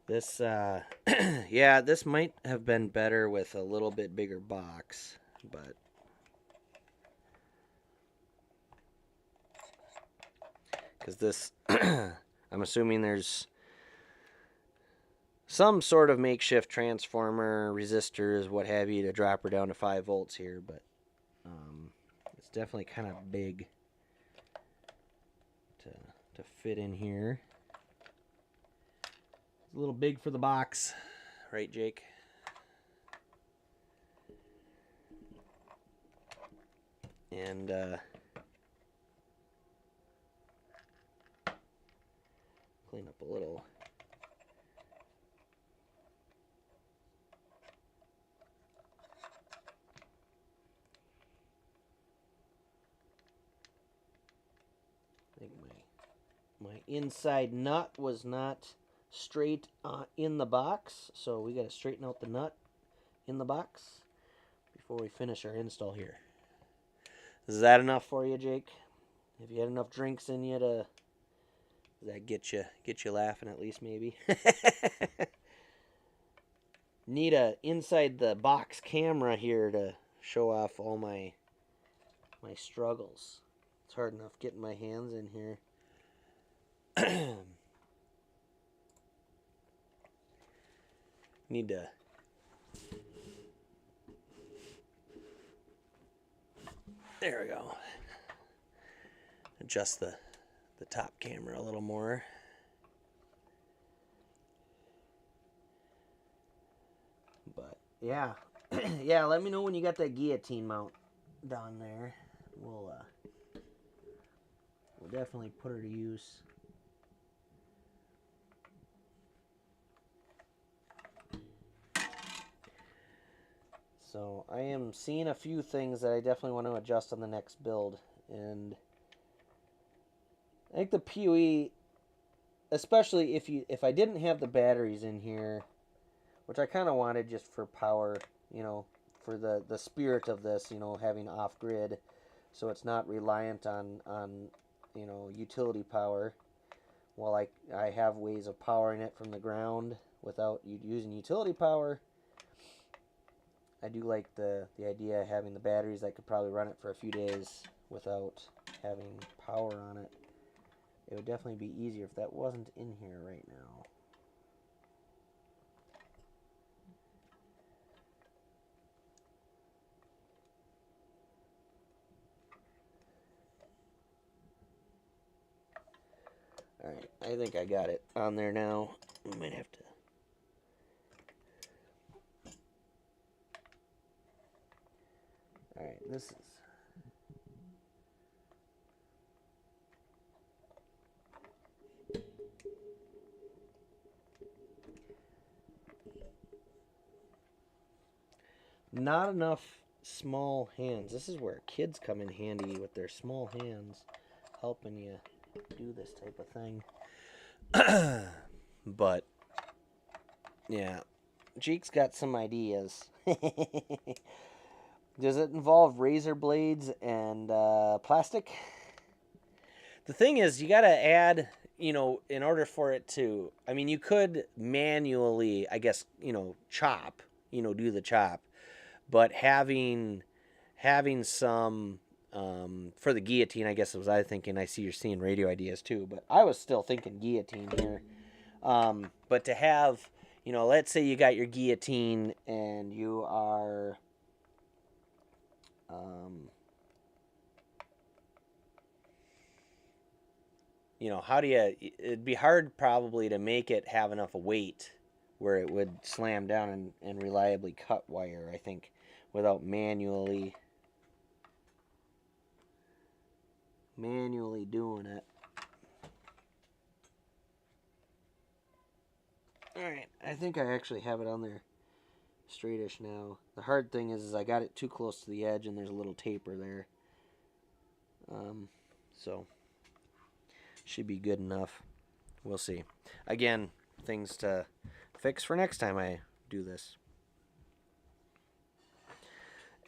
This, this might have been better with a little bit bigger box, but because this, I'm assuming there's some sort of makeshift transformer, resistors, what have you, to drop her down to 5 volts here, but it's definitely kind of big to fit in here. It's a little big for the box, right, Jake? And clean up a little. I think my inside nut was not straight in the box, so we got to straighten out the nut in the box before we finish our install here. Is that enough for you, Jake? Have you had enough drinks in you to does that get you laughing at least, maybe? Need a inside the box camera here to show off all my struggles. It's hard enough getting my hands in here. Need to there we go. Adjust the top camera a little more. But yeah. Yeah, let me know when you got that guillotine mount down there. We'll definitely put her to use. So I am seeing a few things that I definitely want to adjust on the next build, and I think the POE, especially if I didn't have the batteries in here, which I kind of wanted just for power, you know, for the spirit of this, you know, having off grid, so it's not reliant on you know, utility power. While I have ways of powering it from the ground without using utility power, I do like the idea of having the batteries that could probably run it for a few days without having power on it. It would definitely be easier if that wasn't in here right now. Alright, I think I got it on there now. We might have to... Alright, this is... not enough small hands. This is where kids come in handy with their small hands, helping you do this type of thing. But yeah, Jake's got some ideas. Does it involve razor blades and plastic? The thing is, you got to add, you know, in order for it to, I mean, you could manually, I guess, you know, chop, you know, do the chop, but having some for the guillotine, I guess was I thinking. I see you're seeing radio ideas too, but I was still thinking guillotine here. But to have, you know, let's say you got your guillotine and you are, you know, how do you, it'd be hard probably to make it have enough weight where it would slam down and reliably cut wire, I think, without manually doing it. Alright, I think I actually have it on there straightish now. The hard thing is I got it too close to the edge and there's a little taper there. So, should be good enough. We'll see. Again, things to fix for next time I do this.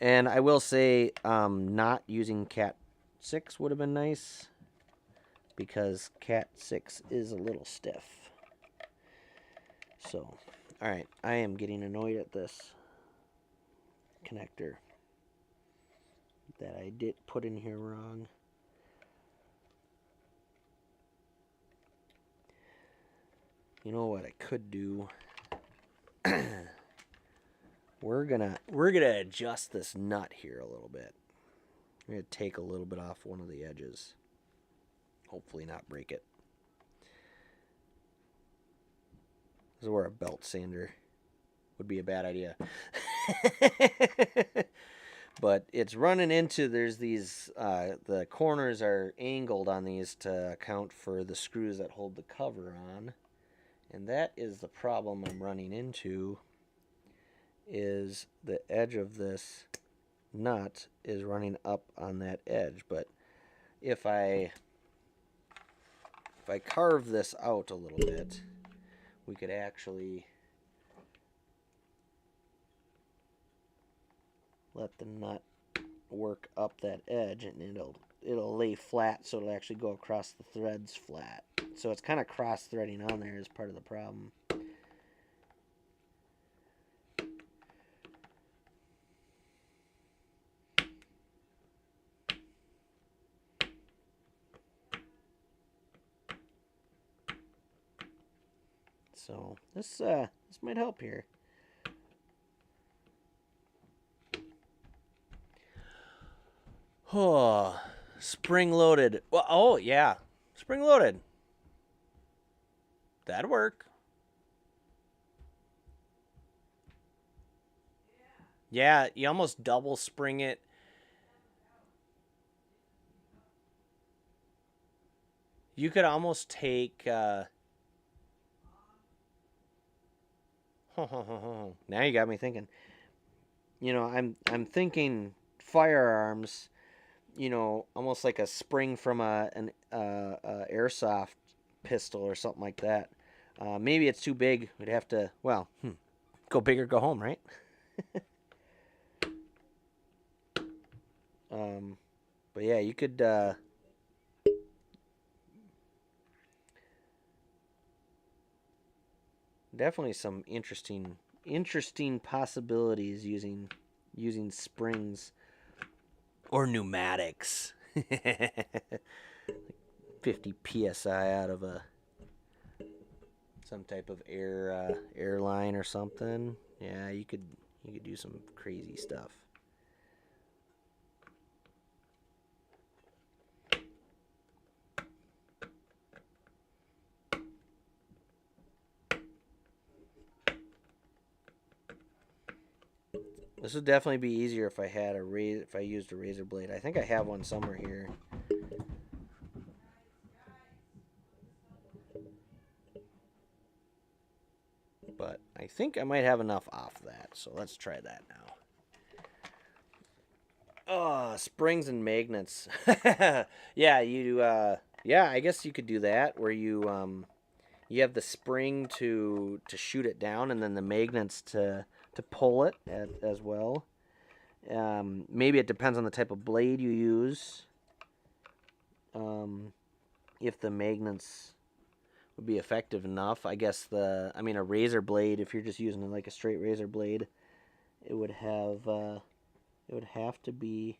And I will say, not using Cat 6 would have been nice, because Cat 6 is a little stiff. So, alright, I am getting annoyed at this connector that I did put in here wrong. You know what I could do? We're gonna adjust this nut here a little bit. I'm gonna take a little bit off one of the edges. Hopefully not break it. This is where a belt sander would be a bad idea. But it's running into, there's these, the corners are angled on these to account for the screws that hold the cover on. And that is the problem I'm running into, is the edge of this nut is running up on that edge. But if I carve this out a little bit, we could actually let the nut work up that edge, and it'll lay flat, so it'll actually go across the threads flat. So it's kind of cross-threading on there is part of the problem. So this might help here. Oh, spring loaded. Well, oh yeah, spring loaded. That'd work. Yeah, you almost double spring it. You could almost take. Now you got me thinking. You know, I'm thinking firearms. You know, almost like a spring from an airsoft pistol or something like that. Maybe it's too big. We'd have to. Well, go big or go home, right? But yeah, you could. Definitely some interesting possibilities using springs or pneumatics. 50 psi out of some type of airline or something. Yeah, you could do some crazy stuff. This would definitely be easier if I had if I used a razor blade. I think I have one somewhere here. But I think I might have enough off that, so let's try that now. Oh, springs and magnets. Yeah, yeah, I guess you could do that where you have the spring to shoot it down, and then the magnets to pull it as well. Maybe it depends on the type of blade you use. If the magnets would be effective enough, I guess a razor blade. If you're just using like a straight razor blade, it would have to be.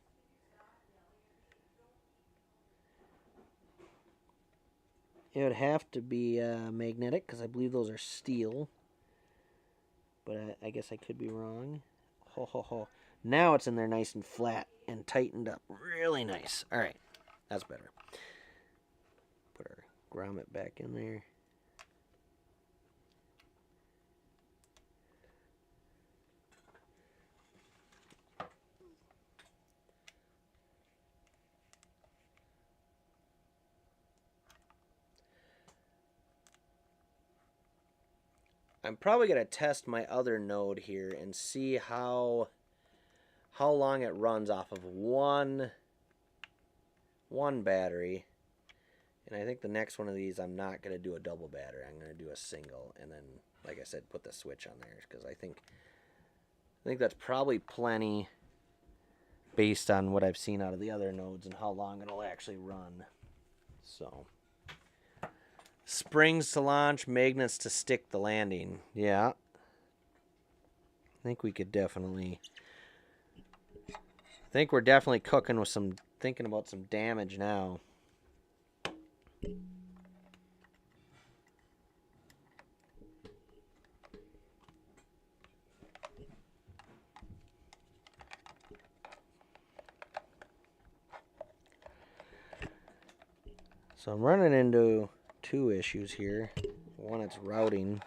It would have to be magnetic because I believe those are steel. But I guess I could be wrong. Ho ho ho. Now it's in there nice and flat and tightened up. Really nice. All right. That's better. Put our grommet back in there. I'm probably going to test my other node here and see how long it runs off of one battery. And I think the next one of these, I'm not going to do a double battery. I'm going to do a single, and then, like I said, put the switch on there because I think that's probably plenty based on what I've seen out of the other nodes and how long it'll actually run. So, springs to launch, magnets to stick the landing. Yeah. I think we could definitely. I think we're definitely cooking with thinking about some damage now. So I'm running into two issues here. One, it's routing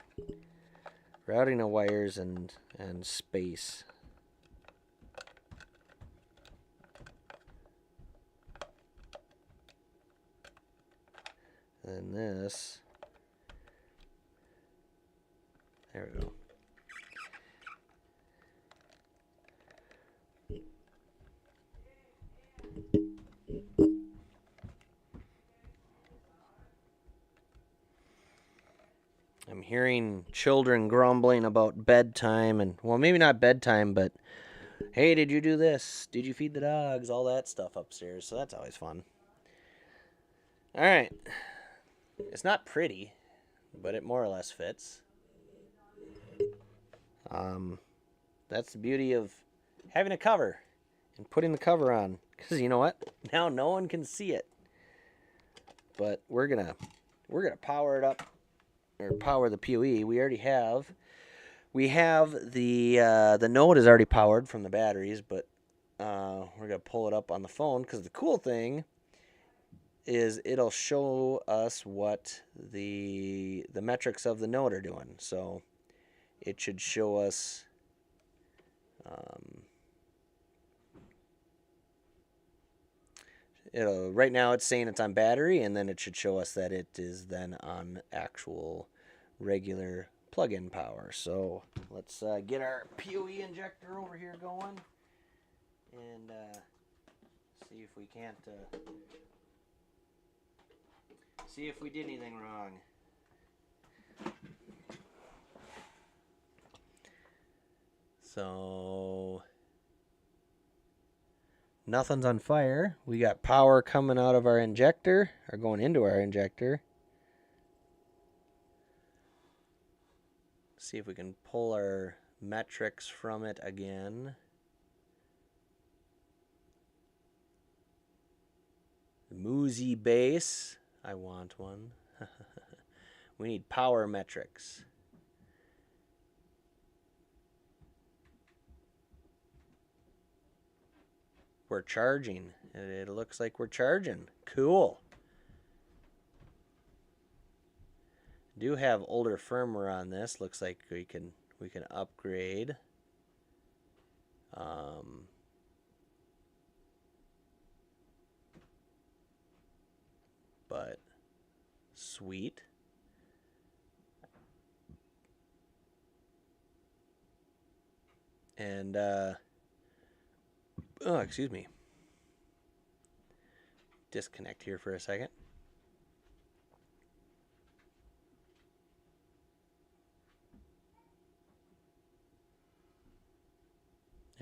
of wires and space. And this, there we go. I'm hearing children grumbling about bedtime and, well, maybe not bedtime, but hey, did you do this? Did you feed the dogs? All that stuff upstairs. So that's always fun. All right. It's not pretty, but it more or less fits. That's the beauty of having a cover and putting the cover on. Because you know what? Now no one can see it. But we're gonna power it up or power the POE, we already have. We have the node is already powered from the batteries, but we're gonna pull it up on the phone because the cool thing is it'll show us what the metrics of the node are doing. So it should show us. Right now it's saying it's on battery, and then it should show us that it is then on actual regular plug-in power. So let's get our POE injector over here going and see if we can't see if we did anything wrong. So nothing's on fire. We got power coming out of our injector, or going into our injector. See if we can pull our metrics from it again. Moozy base. I want one. We need power metrics. We're charging. It looks like we're charging. Cool. Do have older firmware on this. Looks like we can upgrade. But sweet. And oh, excuse me. Disconnect here for a second.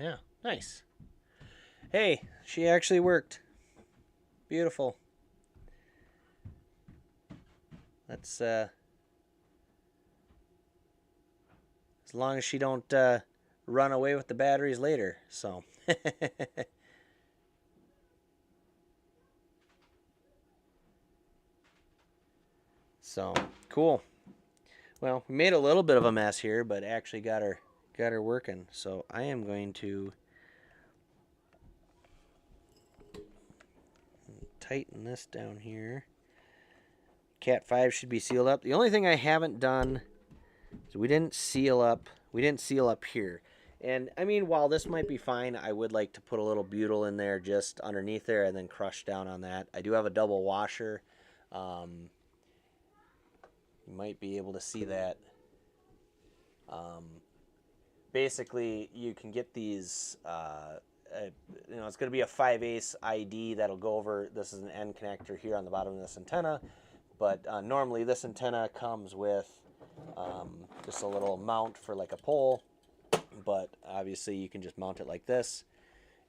Yeah, nice. Hey, she actually worked. Beautiful. Let's as long as she don't run away with the batteries later. So so cool. Well, we made a little bit of a mess here, but actually got her working. So I am going to tighten this down here. Cat 5 should be sealed up. The only thing I haven't done is we didn't seal up here. And I mean, while this might be fine, I would like to put a little butyl in there just underneath there and then crush down on that. I do have a double washer. You might be able to see that. Basically, you can get these, it's going to be a 5/8 ID that'll go over. This is an end connector here on the bottom of this antenna. But normally this antenna comes with just a little mount for like a pole. But obviously you can just mount it like this.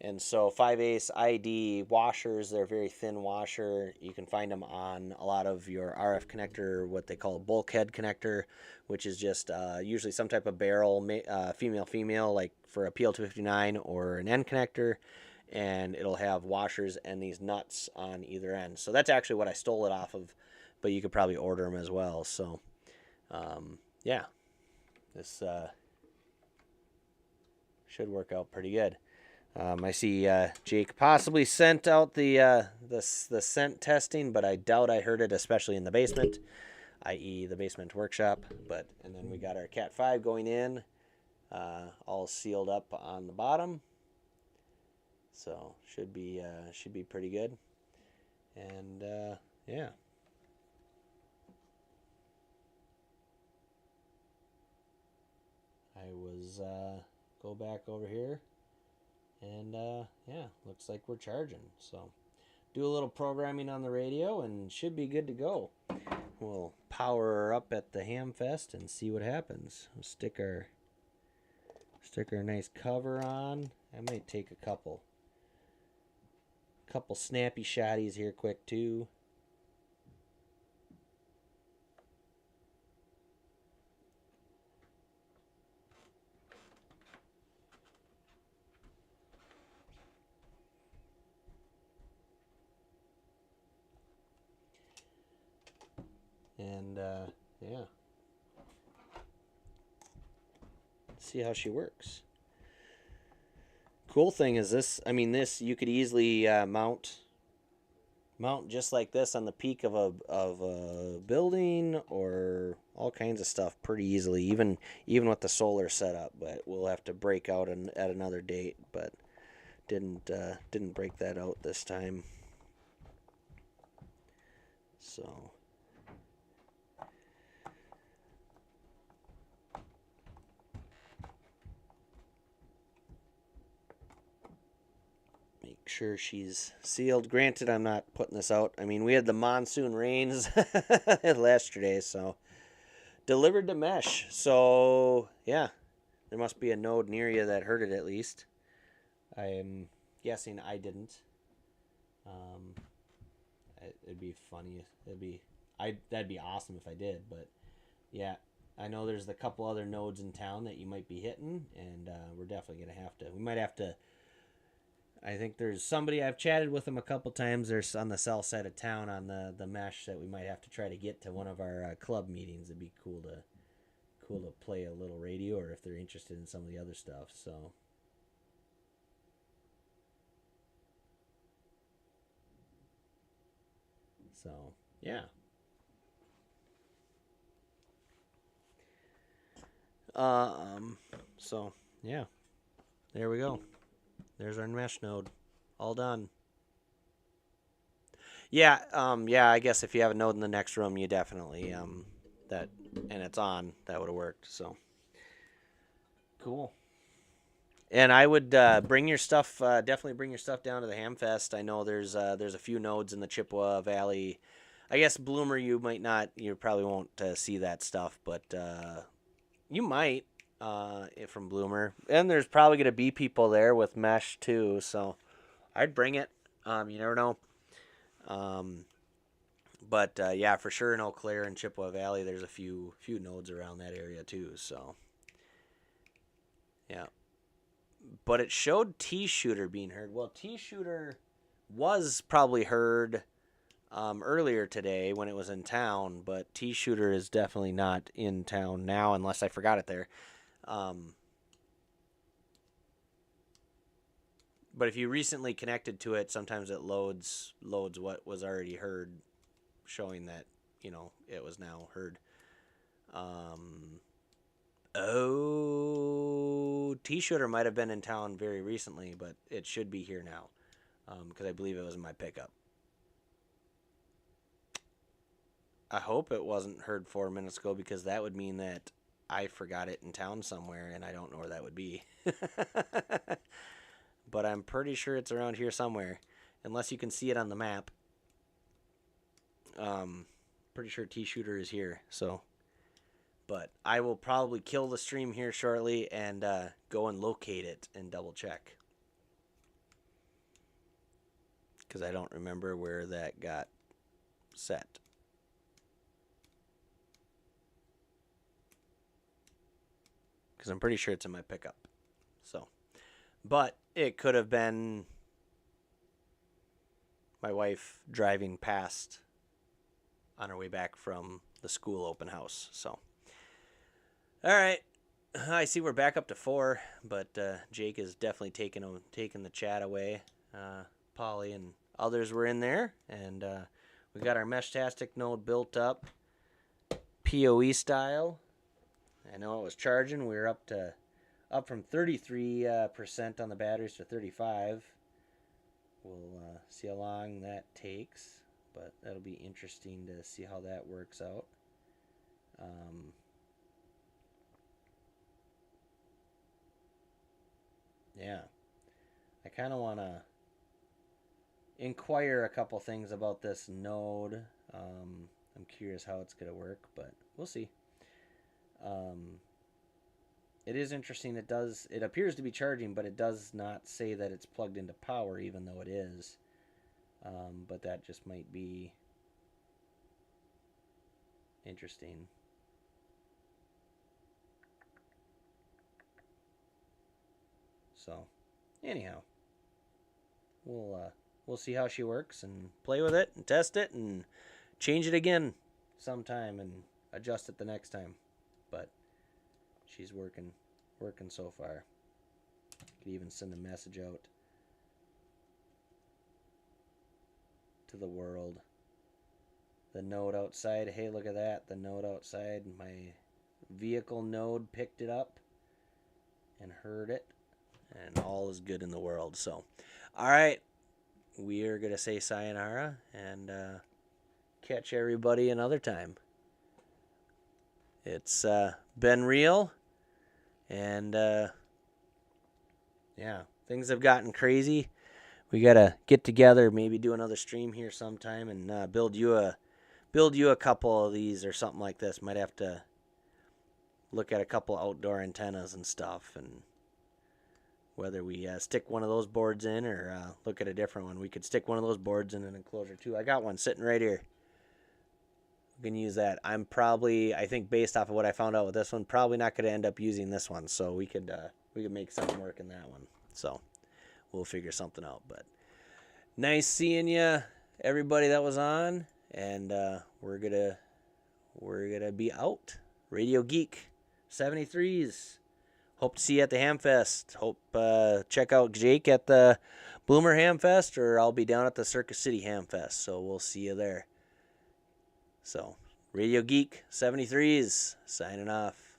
And so 5/8 ID washers, they're a very thin washer. You can find them on a lot of your RF connector, what they call a bulkhead connector, which is just usually some type of barrel, female, like for a PL259 or an end connector. And it'll have washers and these nuts on either end. So that's actually what I stole it off of, but you could probably order them as well. So, yeah, this should work out pretty good. I see Jake possibly sent out the scent testing, but I doubt I heard it, especially in the basement, i.e. the basement workshop. And then we got our Cat 5 going in, all sealed up on the bottom. So should be pretty good. And yeah. I was go back over here. And yeah, looks like we're charging. So do a little programming on the radio and should be good to go. We'll power her up at the Hamfest and see what happens. We'll stick our nice cover on. I might take a couple snappy shotties here quick too. And yeah, see how she works. Cool thing is this, I mean, this you could easily mount just like this on the peak of a building or all kinds of stuff pretty easily, even with the solar setup. But we'll have to break out at another date. But didn't break that out this time. So. Sure she's sealed. Granted, I'm not putting this out. I mean, we had the monsoon rains yesterday, so delivered to mesh. So yeah, there must be a node near you that heard it at least. I'm guessing I didn't. It'd be funny. That'd be awesome if I did. But yeah, I know there's a couple other nodes in town that you might be hitting, and we're definitely gonna have to. We might have to. I think there's somebody I've chatted with them a couple times. There's on the south side of town on the mesh that we might have to try to get to one of our club meetings. It'd be cool to play a little radio, or if they're interested in some of the other stuff. So yeah. So yeah, there we go. There's our mesh node, all done. Yeah, yeah. I guess if you have a node in the next room, you definitely that, and it's on. That would have worked. So cool. And I would bring your stuff. Definitely bring your stuff down to the Hamfest. I know there's a few nodes in the Chippewa Valley. I guess Bloomer, you might not. You probably won't see that stuff, but you might from Bloomer. And there's probably gonna be people there with mesh too. So I'd bring it. You never know. But yeah, for sure in Eau Claire and Chippewa Valley, there's a few nodes around that area too. So yeah. But it showed T-Shooter being heard. Well, T-Shooter was probably heard earlier today when it was in town, but T-Shooter is definitely not in town now unless I forgot it there. But if you recently connected to it, sometimes it loads what was already heard, showing that, it was now heard. T-Shooter might have been in town very recently, but it should be here now, because I believe it was in my pickup. I hope it wasn't heard 4 minutes ago, because that would mean that I forgot it in town somewhere, and I don't know where that would be. But I'm pretty sure it's around here somewhere, unless you can see it on the map. Pretty sure T-Shooter is here, so. But I will probably kill the stream here shortly and go and locate it and double check. Because I don't remember where that got set. Because I'm pretty sure it's in my pickup. So, but it could have been my wife driving past on her way back from the school open house. So, all right. I see we're back up to 4, but Jake is definitely taking the chat away. Polly and others were in there, and we got our Meshtastic node built up, POE style. I know it was charging. We were up from 33% on the batteries to 35. We'll see how long that takes, but that'll be interesting to see how that works out. Yeah, I kind of want to inquire a couple things about this node. I'm curious how it's going to work, but we'll see. It is interesting. It appears to be charging, but it does not say that it's plugged into power, even though it is. But that just might be interesting. So, anyhow, we'll see how she works and play with it and test it and change it again sometime and adjust it the next time. But she's working working so far. Could even send a message out to the world. The node outside, hey, look at that. The node outside, my vehicle node picked it up and heard it, and all is good in the world. So, all right, we are going to say sayonara and catch everybody another time. It's been real, and yeah, things have gotten crazy. We got to get together, maybe do another stream here sometime, and build you a couple of these or something like this. Might have to look at a couple outdoor antennas and stuff, and whether we stick one of those boards in or look at a different one. We could stick one of those boards in an enclosure too. I got one sitting right here. We can use that. I'm probably, I think based off of what I found out with this one, probably not going to end up using this one. So we could make something work in that one. So we'll figure something out. But nice seeing you, everybody that was on, and we're gonna be out. Radio Geek 73s. Hope to see you at the Hamfest. Hope check out Jake at the Bloomer Hamfest, or I'll be down at the Circus City Hamfest. So we'll see you there. So Radio Geek 73s signing off.